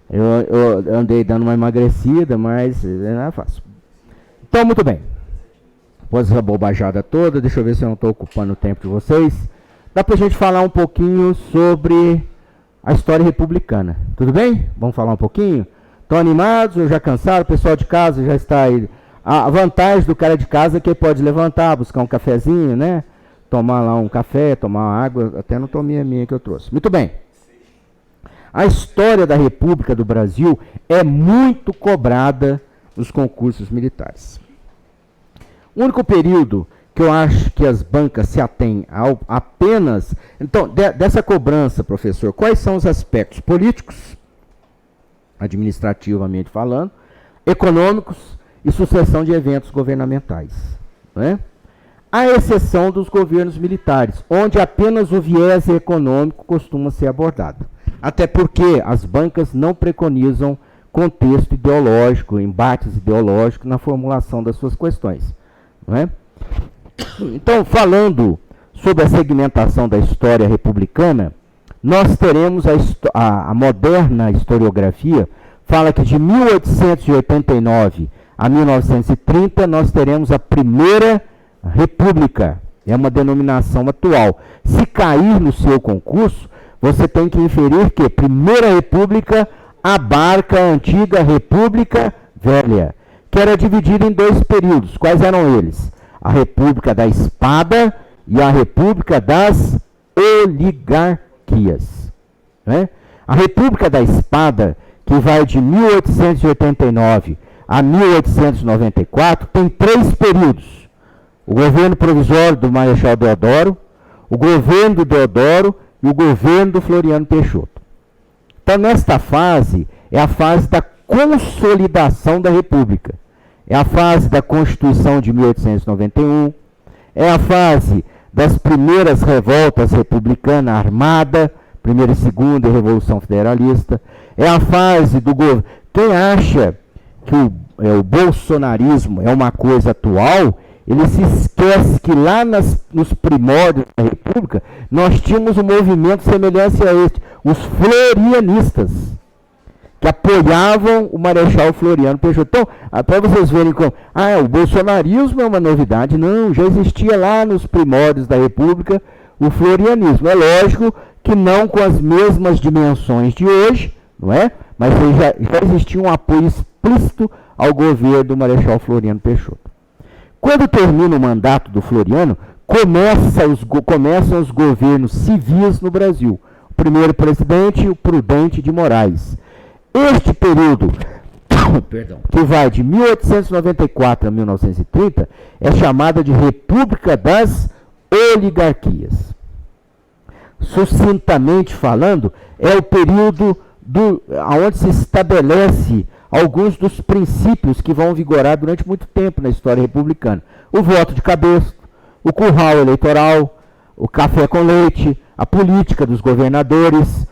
Eu andei dando uma emagrecida, mas não é fácil. Então, muito bem. Após essa bobajada toda, deixa eu ver se eu não estou ocupando o tempo de vocês. Dá pra gente falar um pouquinho sobre a história republicana. Tudo bem? Vamos falar um pouquinho? Estão animados ou já cansaram? O pessoal de casa já está aí. A vantagem do cara de casa é que ele pode levantar, buscar um cafezinho, né? Tomar lá um café, tomar uma água. Até não tomei a minha que eu trouxe. Muito bem. A história da República do Brasil é muito cobrada nos concursos militares. O único período que eu acho que as bancas se atêm apenas... Então, dessa cobrança, professor, quais são os aspectos políticos, administrativamente falando, econômicos e sucessão de eventos governamentais, né? À exceção dos governos militares, onde apenas o viés econômico costuma ser abordado. Até porque as bancas não preconizam contexto ideológico, embates ideológicos na formulação das suas questões, não é? Então, falando sobre a segmentação da história republicana, nós teremos a moderna historiografia, fala que de 1889 a 1930 nós teremos a Primeira República, é uma denominação atual. Se cair no seu concurso, você tem que inferir que Primeira República abarca a antiga República Velha, que era dividida em dois períodos. Quais eram eles? A República da Espada e a República das Oligarquias. Né? A República da Espada, que vai de 1889 a 1894, tem 3 períodos. O governo provisório do Marechal Deodoro, o governo do Deodoro e o governo do Floriano Peixoto. Então, nesta fase, é a fase da consolidação da República. É a fase da Constituição de 1891, é a fase das primeiras revoltas republicanas armada, primeira e segunda e Revolução Federalista. É a fase do governo. Quem acha que o bolsonarismo é uma coisa atual, ele se esquece que lá nos primórdios da República, nós tínhamos um movimento semelhante a este, os florianistas, que apoiavam o Marechal Floriano Peixoto. Então, para vocês verem como, o bolsonarismo é uma novidade. Não, já existia lá nos primórdios da República o florianismo. É lógico que não com as mesmas dimensões de hoje, não é? Mas já existia um apoio explícito ao governo do Marechal Floriano Peixoto. Quando termina o mandato do Floriano, começam os governos civis no Brasil. O primeiro presidente, o Prudente de Moraes. Este período, que vai de 1894 a 1930, é chamada de República das Oligarquias. Sucintamente falando, é o período onde se estabelece alguns dos princípios que vão vigorar durante muito tempo na história republicana. O voto de cabresto, o curral eleitoral, o café com leite, a política dos governadores,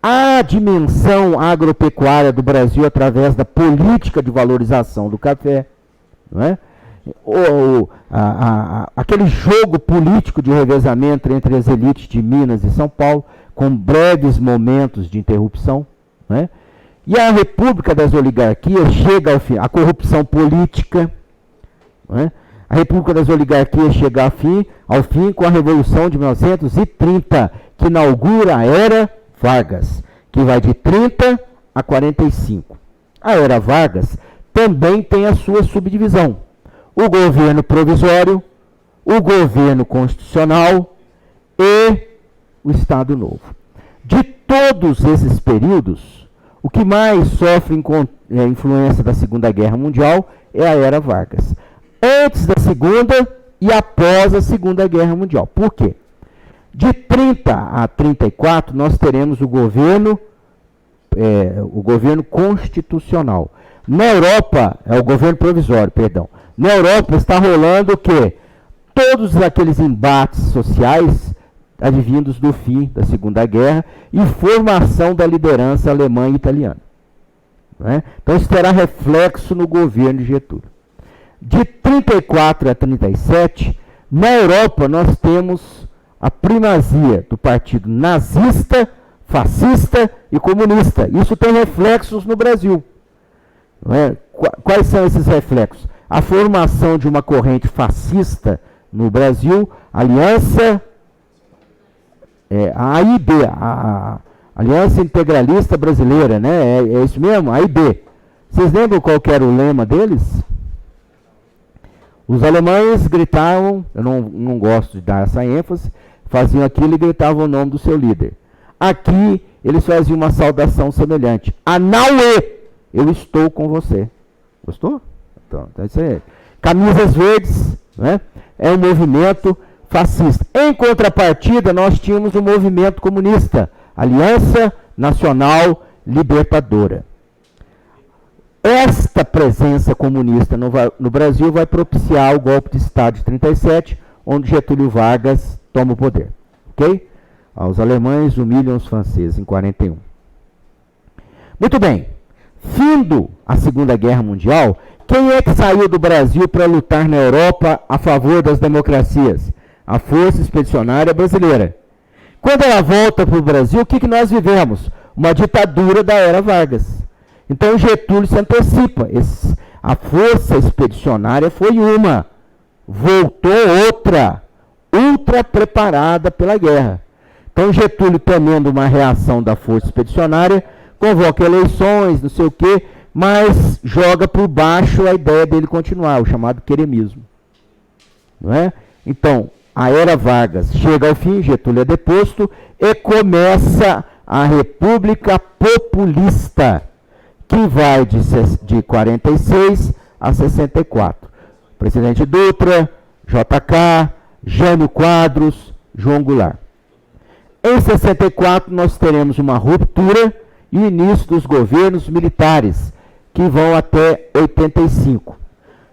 a dimensão agropecuária do Brasil através da política de valorização do café, não é? Aquele jogo político de revezamento entre as elites de Minas e São Paulo, com breves momentos de interrupção, não é? E a República das Oligarquias chega ao fim, a corrupção política, não é? A República das Oligarquias chega ao fim com a Revolução de 1930, que inaugura a Era Vargas, que vai de 30 a 45. A Era Vargas também tem a sua subdivisão. O governo provisório, o governo constitucional e o Estado Novo. De todos esses períodos, o que mais sofre influência da Segunda Guerra Mundial é a Era Vargas. Antes da Segunda e após a Segunda Guerra Mundial. Por quê? De 30 a 34, nós teremos o governo constitucional. Na Europa, o governo provisório, perdão. Na Europa está rolando o quê? Todos aqueles embates sociais advindos do fim da Segunda Guerra e formação da liderança alemã e italiana. Não é? Então isso terá reflexo no governo de Getúlio. De 34 a 37, na Europa nós temos a primazia do partido nazista, fascista e comunista. Isso tem reflexos no Brasil. Não é? Quais são esses reflexos? A formação de uma corrente fascista no Brasil, Aliança, a AIB, a Aliança Integralista Brasileira, né? É isso mesmo? A AIB. Vocês lembram qual que era o lema deles? Os alemães gritavam, eu não gosto de dar essa ênfase, faziam aquilo e gritavam o nome do seu líder. Aqui, eles faziam uma saudação semelhante. Anaue, eu estou com você. Gostou? Então isso aí. Camisas verdes, né? É um movimento fascista. Em contrapartida, nós tínhamos um movimento comunista, Aliança Nacional Libertadora. Esta presença comunista no Brasil vai propiciar o golpe de Estado de 37, onde Getúlio Vargas toma o poder. Ok? Os alemães humilham os franceses em 41. Muito bem. Findo a Segunda Guerra Mundial, quem é que saiu do Brasil para lutar na Europa a favor das democracias? A Força Expedicionária Brasileira. Quando ela volta para o Brasil, o que nós vivemos? Uma ditadura da Era Vargas. Então Getúlio se antecipa. A Força Expedicionária foi uma, voltou outra, ultra preparada pela guerra. Então Getúlio, temendo uma reação da Força Expedicionária, convoca eleições, não sei o quê, mas joga por baixo a ideia dele continuar, o chamado queremismo. Não é? Então, a Era Vargas chega ao fim, Getúlio é deposto, e começa a República Populista, que vai de 46 a 64. Presidente Dutra, JK, Jânio Quadros, João Goulart. Em 64, nós teremos uma ruptura e o início dos governos militares, que vão até 85.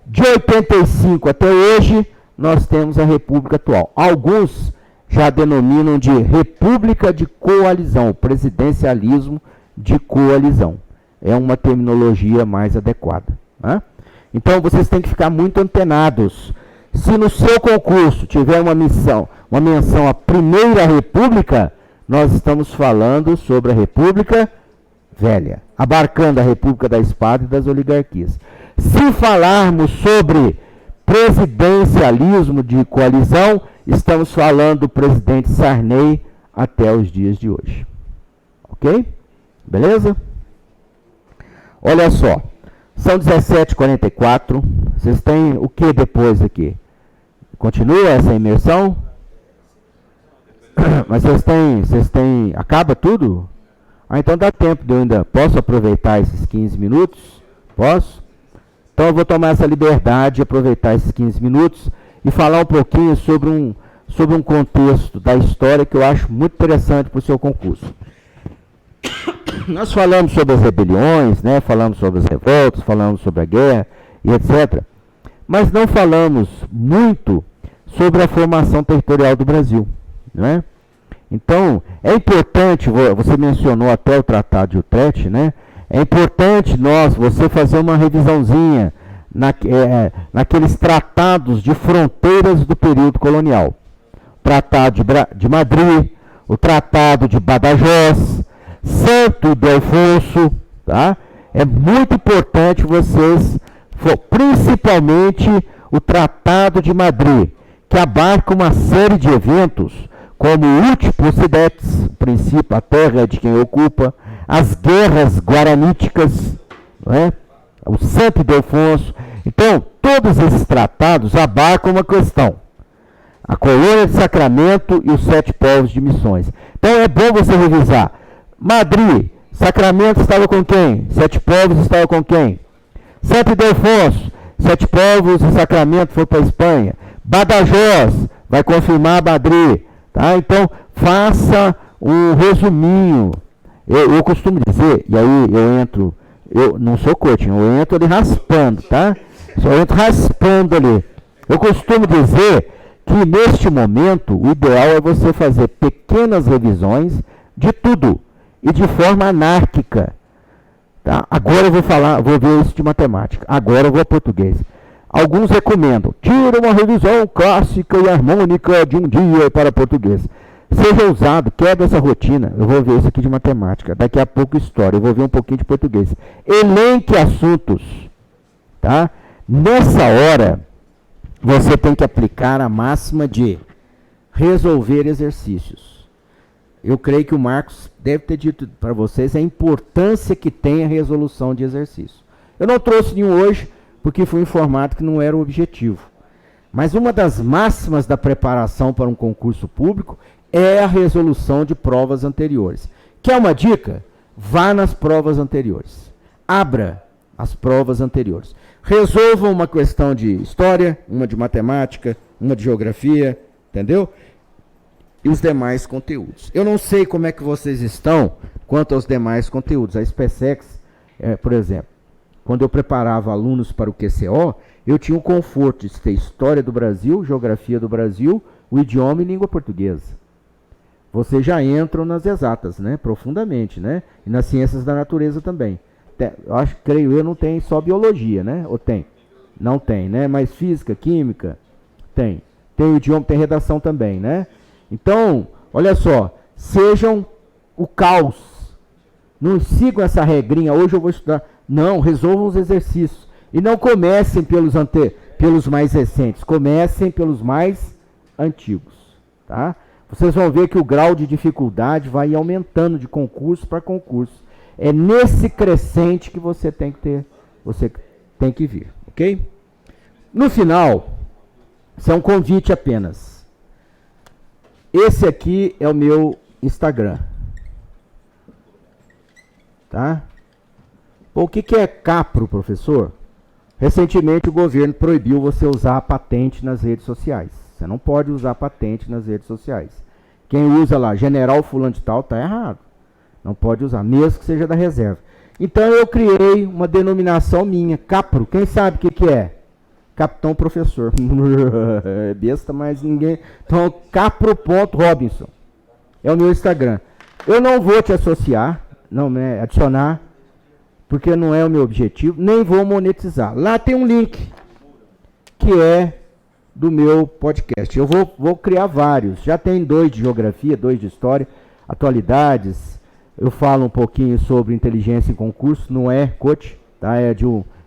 De 85 até hoje, nós temos a República atual. Alguns já denominam de República de Coalizão, presidencialismo de coalizão. É uma terminologia mais adequada. Né? Então, vocês têm que ficar muito antenados. Se no seu concurso tiver uma menção à Primeira República, nós estamos falando sobre a República Velha, abarcando a República da Espada e das oligarquias. Se falarmos sobre presidencialismo de coalizão, estamos falando do presidente Sarney até os dias de hoje. Ok? Beleza? Olha só, são 17h44. Vocês têm o que depois aqui? Continua essa imersão? Mas vocês têm... Acaba tudo? Ah, então dá tempo de eu ainda... Posso aproveitar esses 15 minutos? Posso? Então eu vou tomar essa liberdade de aproveitar esses 15 minutos e falar um pouquinho sobre um contexto da história que eu acho muito interessante para o seu concurso. Nós falamos sobre as rebeliões, né? Falamos sobre as revoltas, falamos sobre a guerra e etc. Mas não falamos muito sobre a formação territorial do Brasil. Né? Então, é importante, você mencionou até o Tratado de Utrecht, né? É importante você fazer uma revisãozinha naqueles tratados de fronteiras do período colonial. O Tratado de Madrid, o Tratado de Badajoz, Santo Ildefonso, tá? É muito importante vocês, principalmente o Tratado de Madrid, que abarca uma série de eventos, como o Ultiposidetis, o princípio, a terra de quem ocupa, as guerras guaraníticas, não é? O Santo Ildefonso. Então, todos esses tratados abarcam uma questão: a colônia de Sacramento e os 7 povos de Missões. Então, é bom você revisar. Madrid, Sacramento estava com quem? 7 povos estava com quem? Santo Ildefonso, 7 povos e Sacramento foi para a Espanha. Badajoz, vai confirmar Madrid. Tá? Então, faça um resuminho. Eu costumo dizer, e aí eu não sou coaching, eu entro ali raspando, tá? Só entro raspando ali. Eu costumo dizer que neste momento, o ideal é você fazer pequenas revisões de tudo, e de forma anárquica. Tá? Agora eu vou ver isso de matemática. Agora eu vou a português. Alguns recomendam, tira uma revisão clássica e harmônica de um dia para português. Seja ousado, quebra essa rotina. Eu vou ver isso aqui de matemática. Daqui a pouco história, eu vou ver um pouquinho de português. Elenque assuntos. Tá? Nessa hora, você tem que aplicar a máxima de resolver exercícios. Eu creio que o Marcos deve ter dito para vocês a importância que tem a resolução de exercício. Eu não trouxe nenhum hoje, porque fui informado que não era o objetivo. Mas uma das máximas da preparação para um concurso público é a resolução de provas anteriores. Quer uma dica? Vá nas provas anteriores. Abra as provas anteriores. Resolva uma questão de história, uma de matemática, uma de geografia, entendeu? E os demais conteúdos. Eu não sei como é que vocês estão quanto aos demais conteúdos. A SpaceX, por exemplo, quando eu preparava alunos para o QCO, eu tinha o conforto de ter História do Brasil, Geografia do Brasil, o idioma e língua portuguesa. Vocês já entram nas exatas, né? Profundamente, né? E nas ciências da natureza também. Creio eu, não tem só biologia, né? Ou tem? Não tem, né? Mas física, química, tem. Tem o idioma, tem redação também, né? Então, olha só, sejam o caos. Não sigam essa regrinha, hoje eu vou estudar. Não, resolvam os exercícios. E não comecem pelos mais recentes, comecem pelos mais antigos. Tá? Vocês vão ver que o grau de dificuldade vai aumentando de concurso para concurso. É nesse crescente que você tem que vir, ok? No final, isso é um convite apenas. Esse aqui é o meu Instagram. Tá? Pô, o que é CAPRO, professor? Recentemente o governo proibiu você usar a patente nas redes sociais. Você não pode usar patente nas redes sociais. Quem usa lá, general fulano de tal, está errado. Não pode usar, mesmo que seja da reserva. Então eu criei uma denominação minha, CAPRO. Quem sabe o que é? Capitão Professor. É besta, mas ninguém... Então, capro.robinson. É o meu Instagram. Eu não vou te associar, não, né, adicionar, porque não é o meu objetivo, nem vou monetizar. Lá tem um link, que é do meu podcast. Eu vou criar vários. Já tem 2 de geografia, 2 de história, atualidades. Eu falo um pouquinho sobre inteligência em concurso, não é coach, tá? É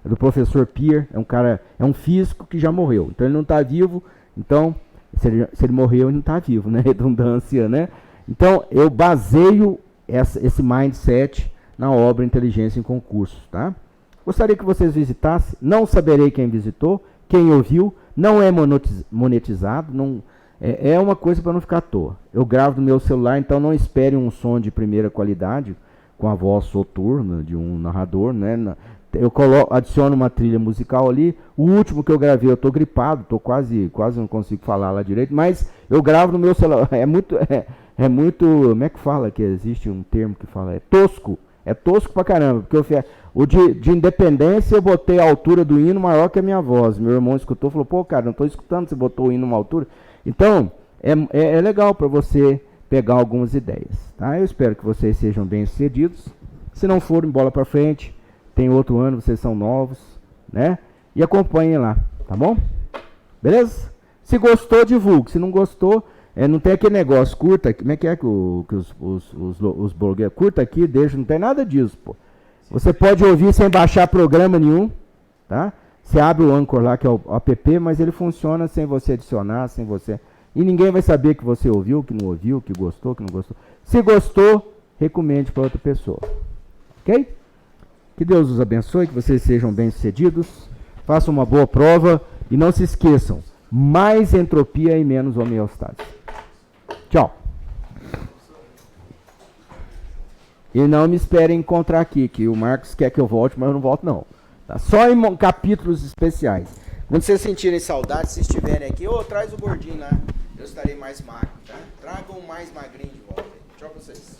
do professor Pierre, é um cara, é um físico que já morreu. Então ele não está vivo, então se ele morreu, ele não está vivo, né? Redundância, né? Então eu baseio esse mindset na obra Inteligência em Concurso, tá? Gostaria que vocês visitassem, não saberei quem visitou, quem ouviu, não é monetizado, não, é uma coisa para não ficar à toa. Eu gravo no meu celular, então não espere um som de primeira qualidade, com a voz soturna de um narrador, né? Eu adiciono uma trilha musical ali. O último que eu gravei, eu estou gripado, estou quase não consigo falar lá direito, mas eu gravo no meu celular. É muito, como é que fala que existe um termo que fala? É tosco. É tosco pra caramba, porque o de independência eu botei a altura do hino maior que a minha voz. Meu irmão escutou, falou, pô, cara, não estou escutando, você botou o hino numa altura. Então, é legal para você pegar algumas ideias, tá? Eu espero que vocês sejam bem-sucedidos. Se não forem, bola para frente. Tem outro ano, vocês são novos, né? E acompanhem lá, tá bom? Beleza? Se gostou, divulgue. Se não gostou, não tem aquele negócio, curta, como é que os blogueiros, curta aqui, deixa, não tem nada disso, pô. Você pode ouvir sem baixar programa nenhum, tá? Você abre o Anchor lá, que é o app, mas ele funciona sem você adicionar, sem você... E ninguém vai saber que você ouviu, que não ouviu, que gostou, que não gostou. Se gostou, recomende para outra pessoa. Ok? Que Deus os abençoe, que vocês sejam bem-sucedidos, façam uma boa prova e não se esqueçam, mais entropia e menos homeostase. Tchau. E não me esperem encontrar aqui, que o Marcos quer que eu volte, mas eu não volto não. Tá? Só em capítulos especiais. Quando vocês sentirem saudade, se estiverem aqui, traz o gordinho lá, eu estarei mais magro. Tá? Tragam o mais magrinho de volta. Tchau pra vocês.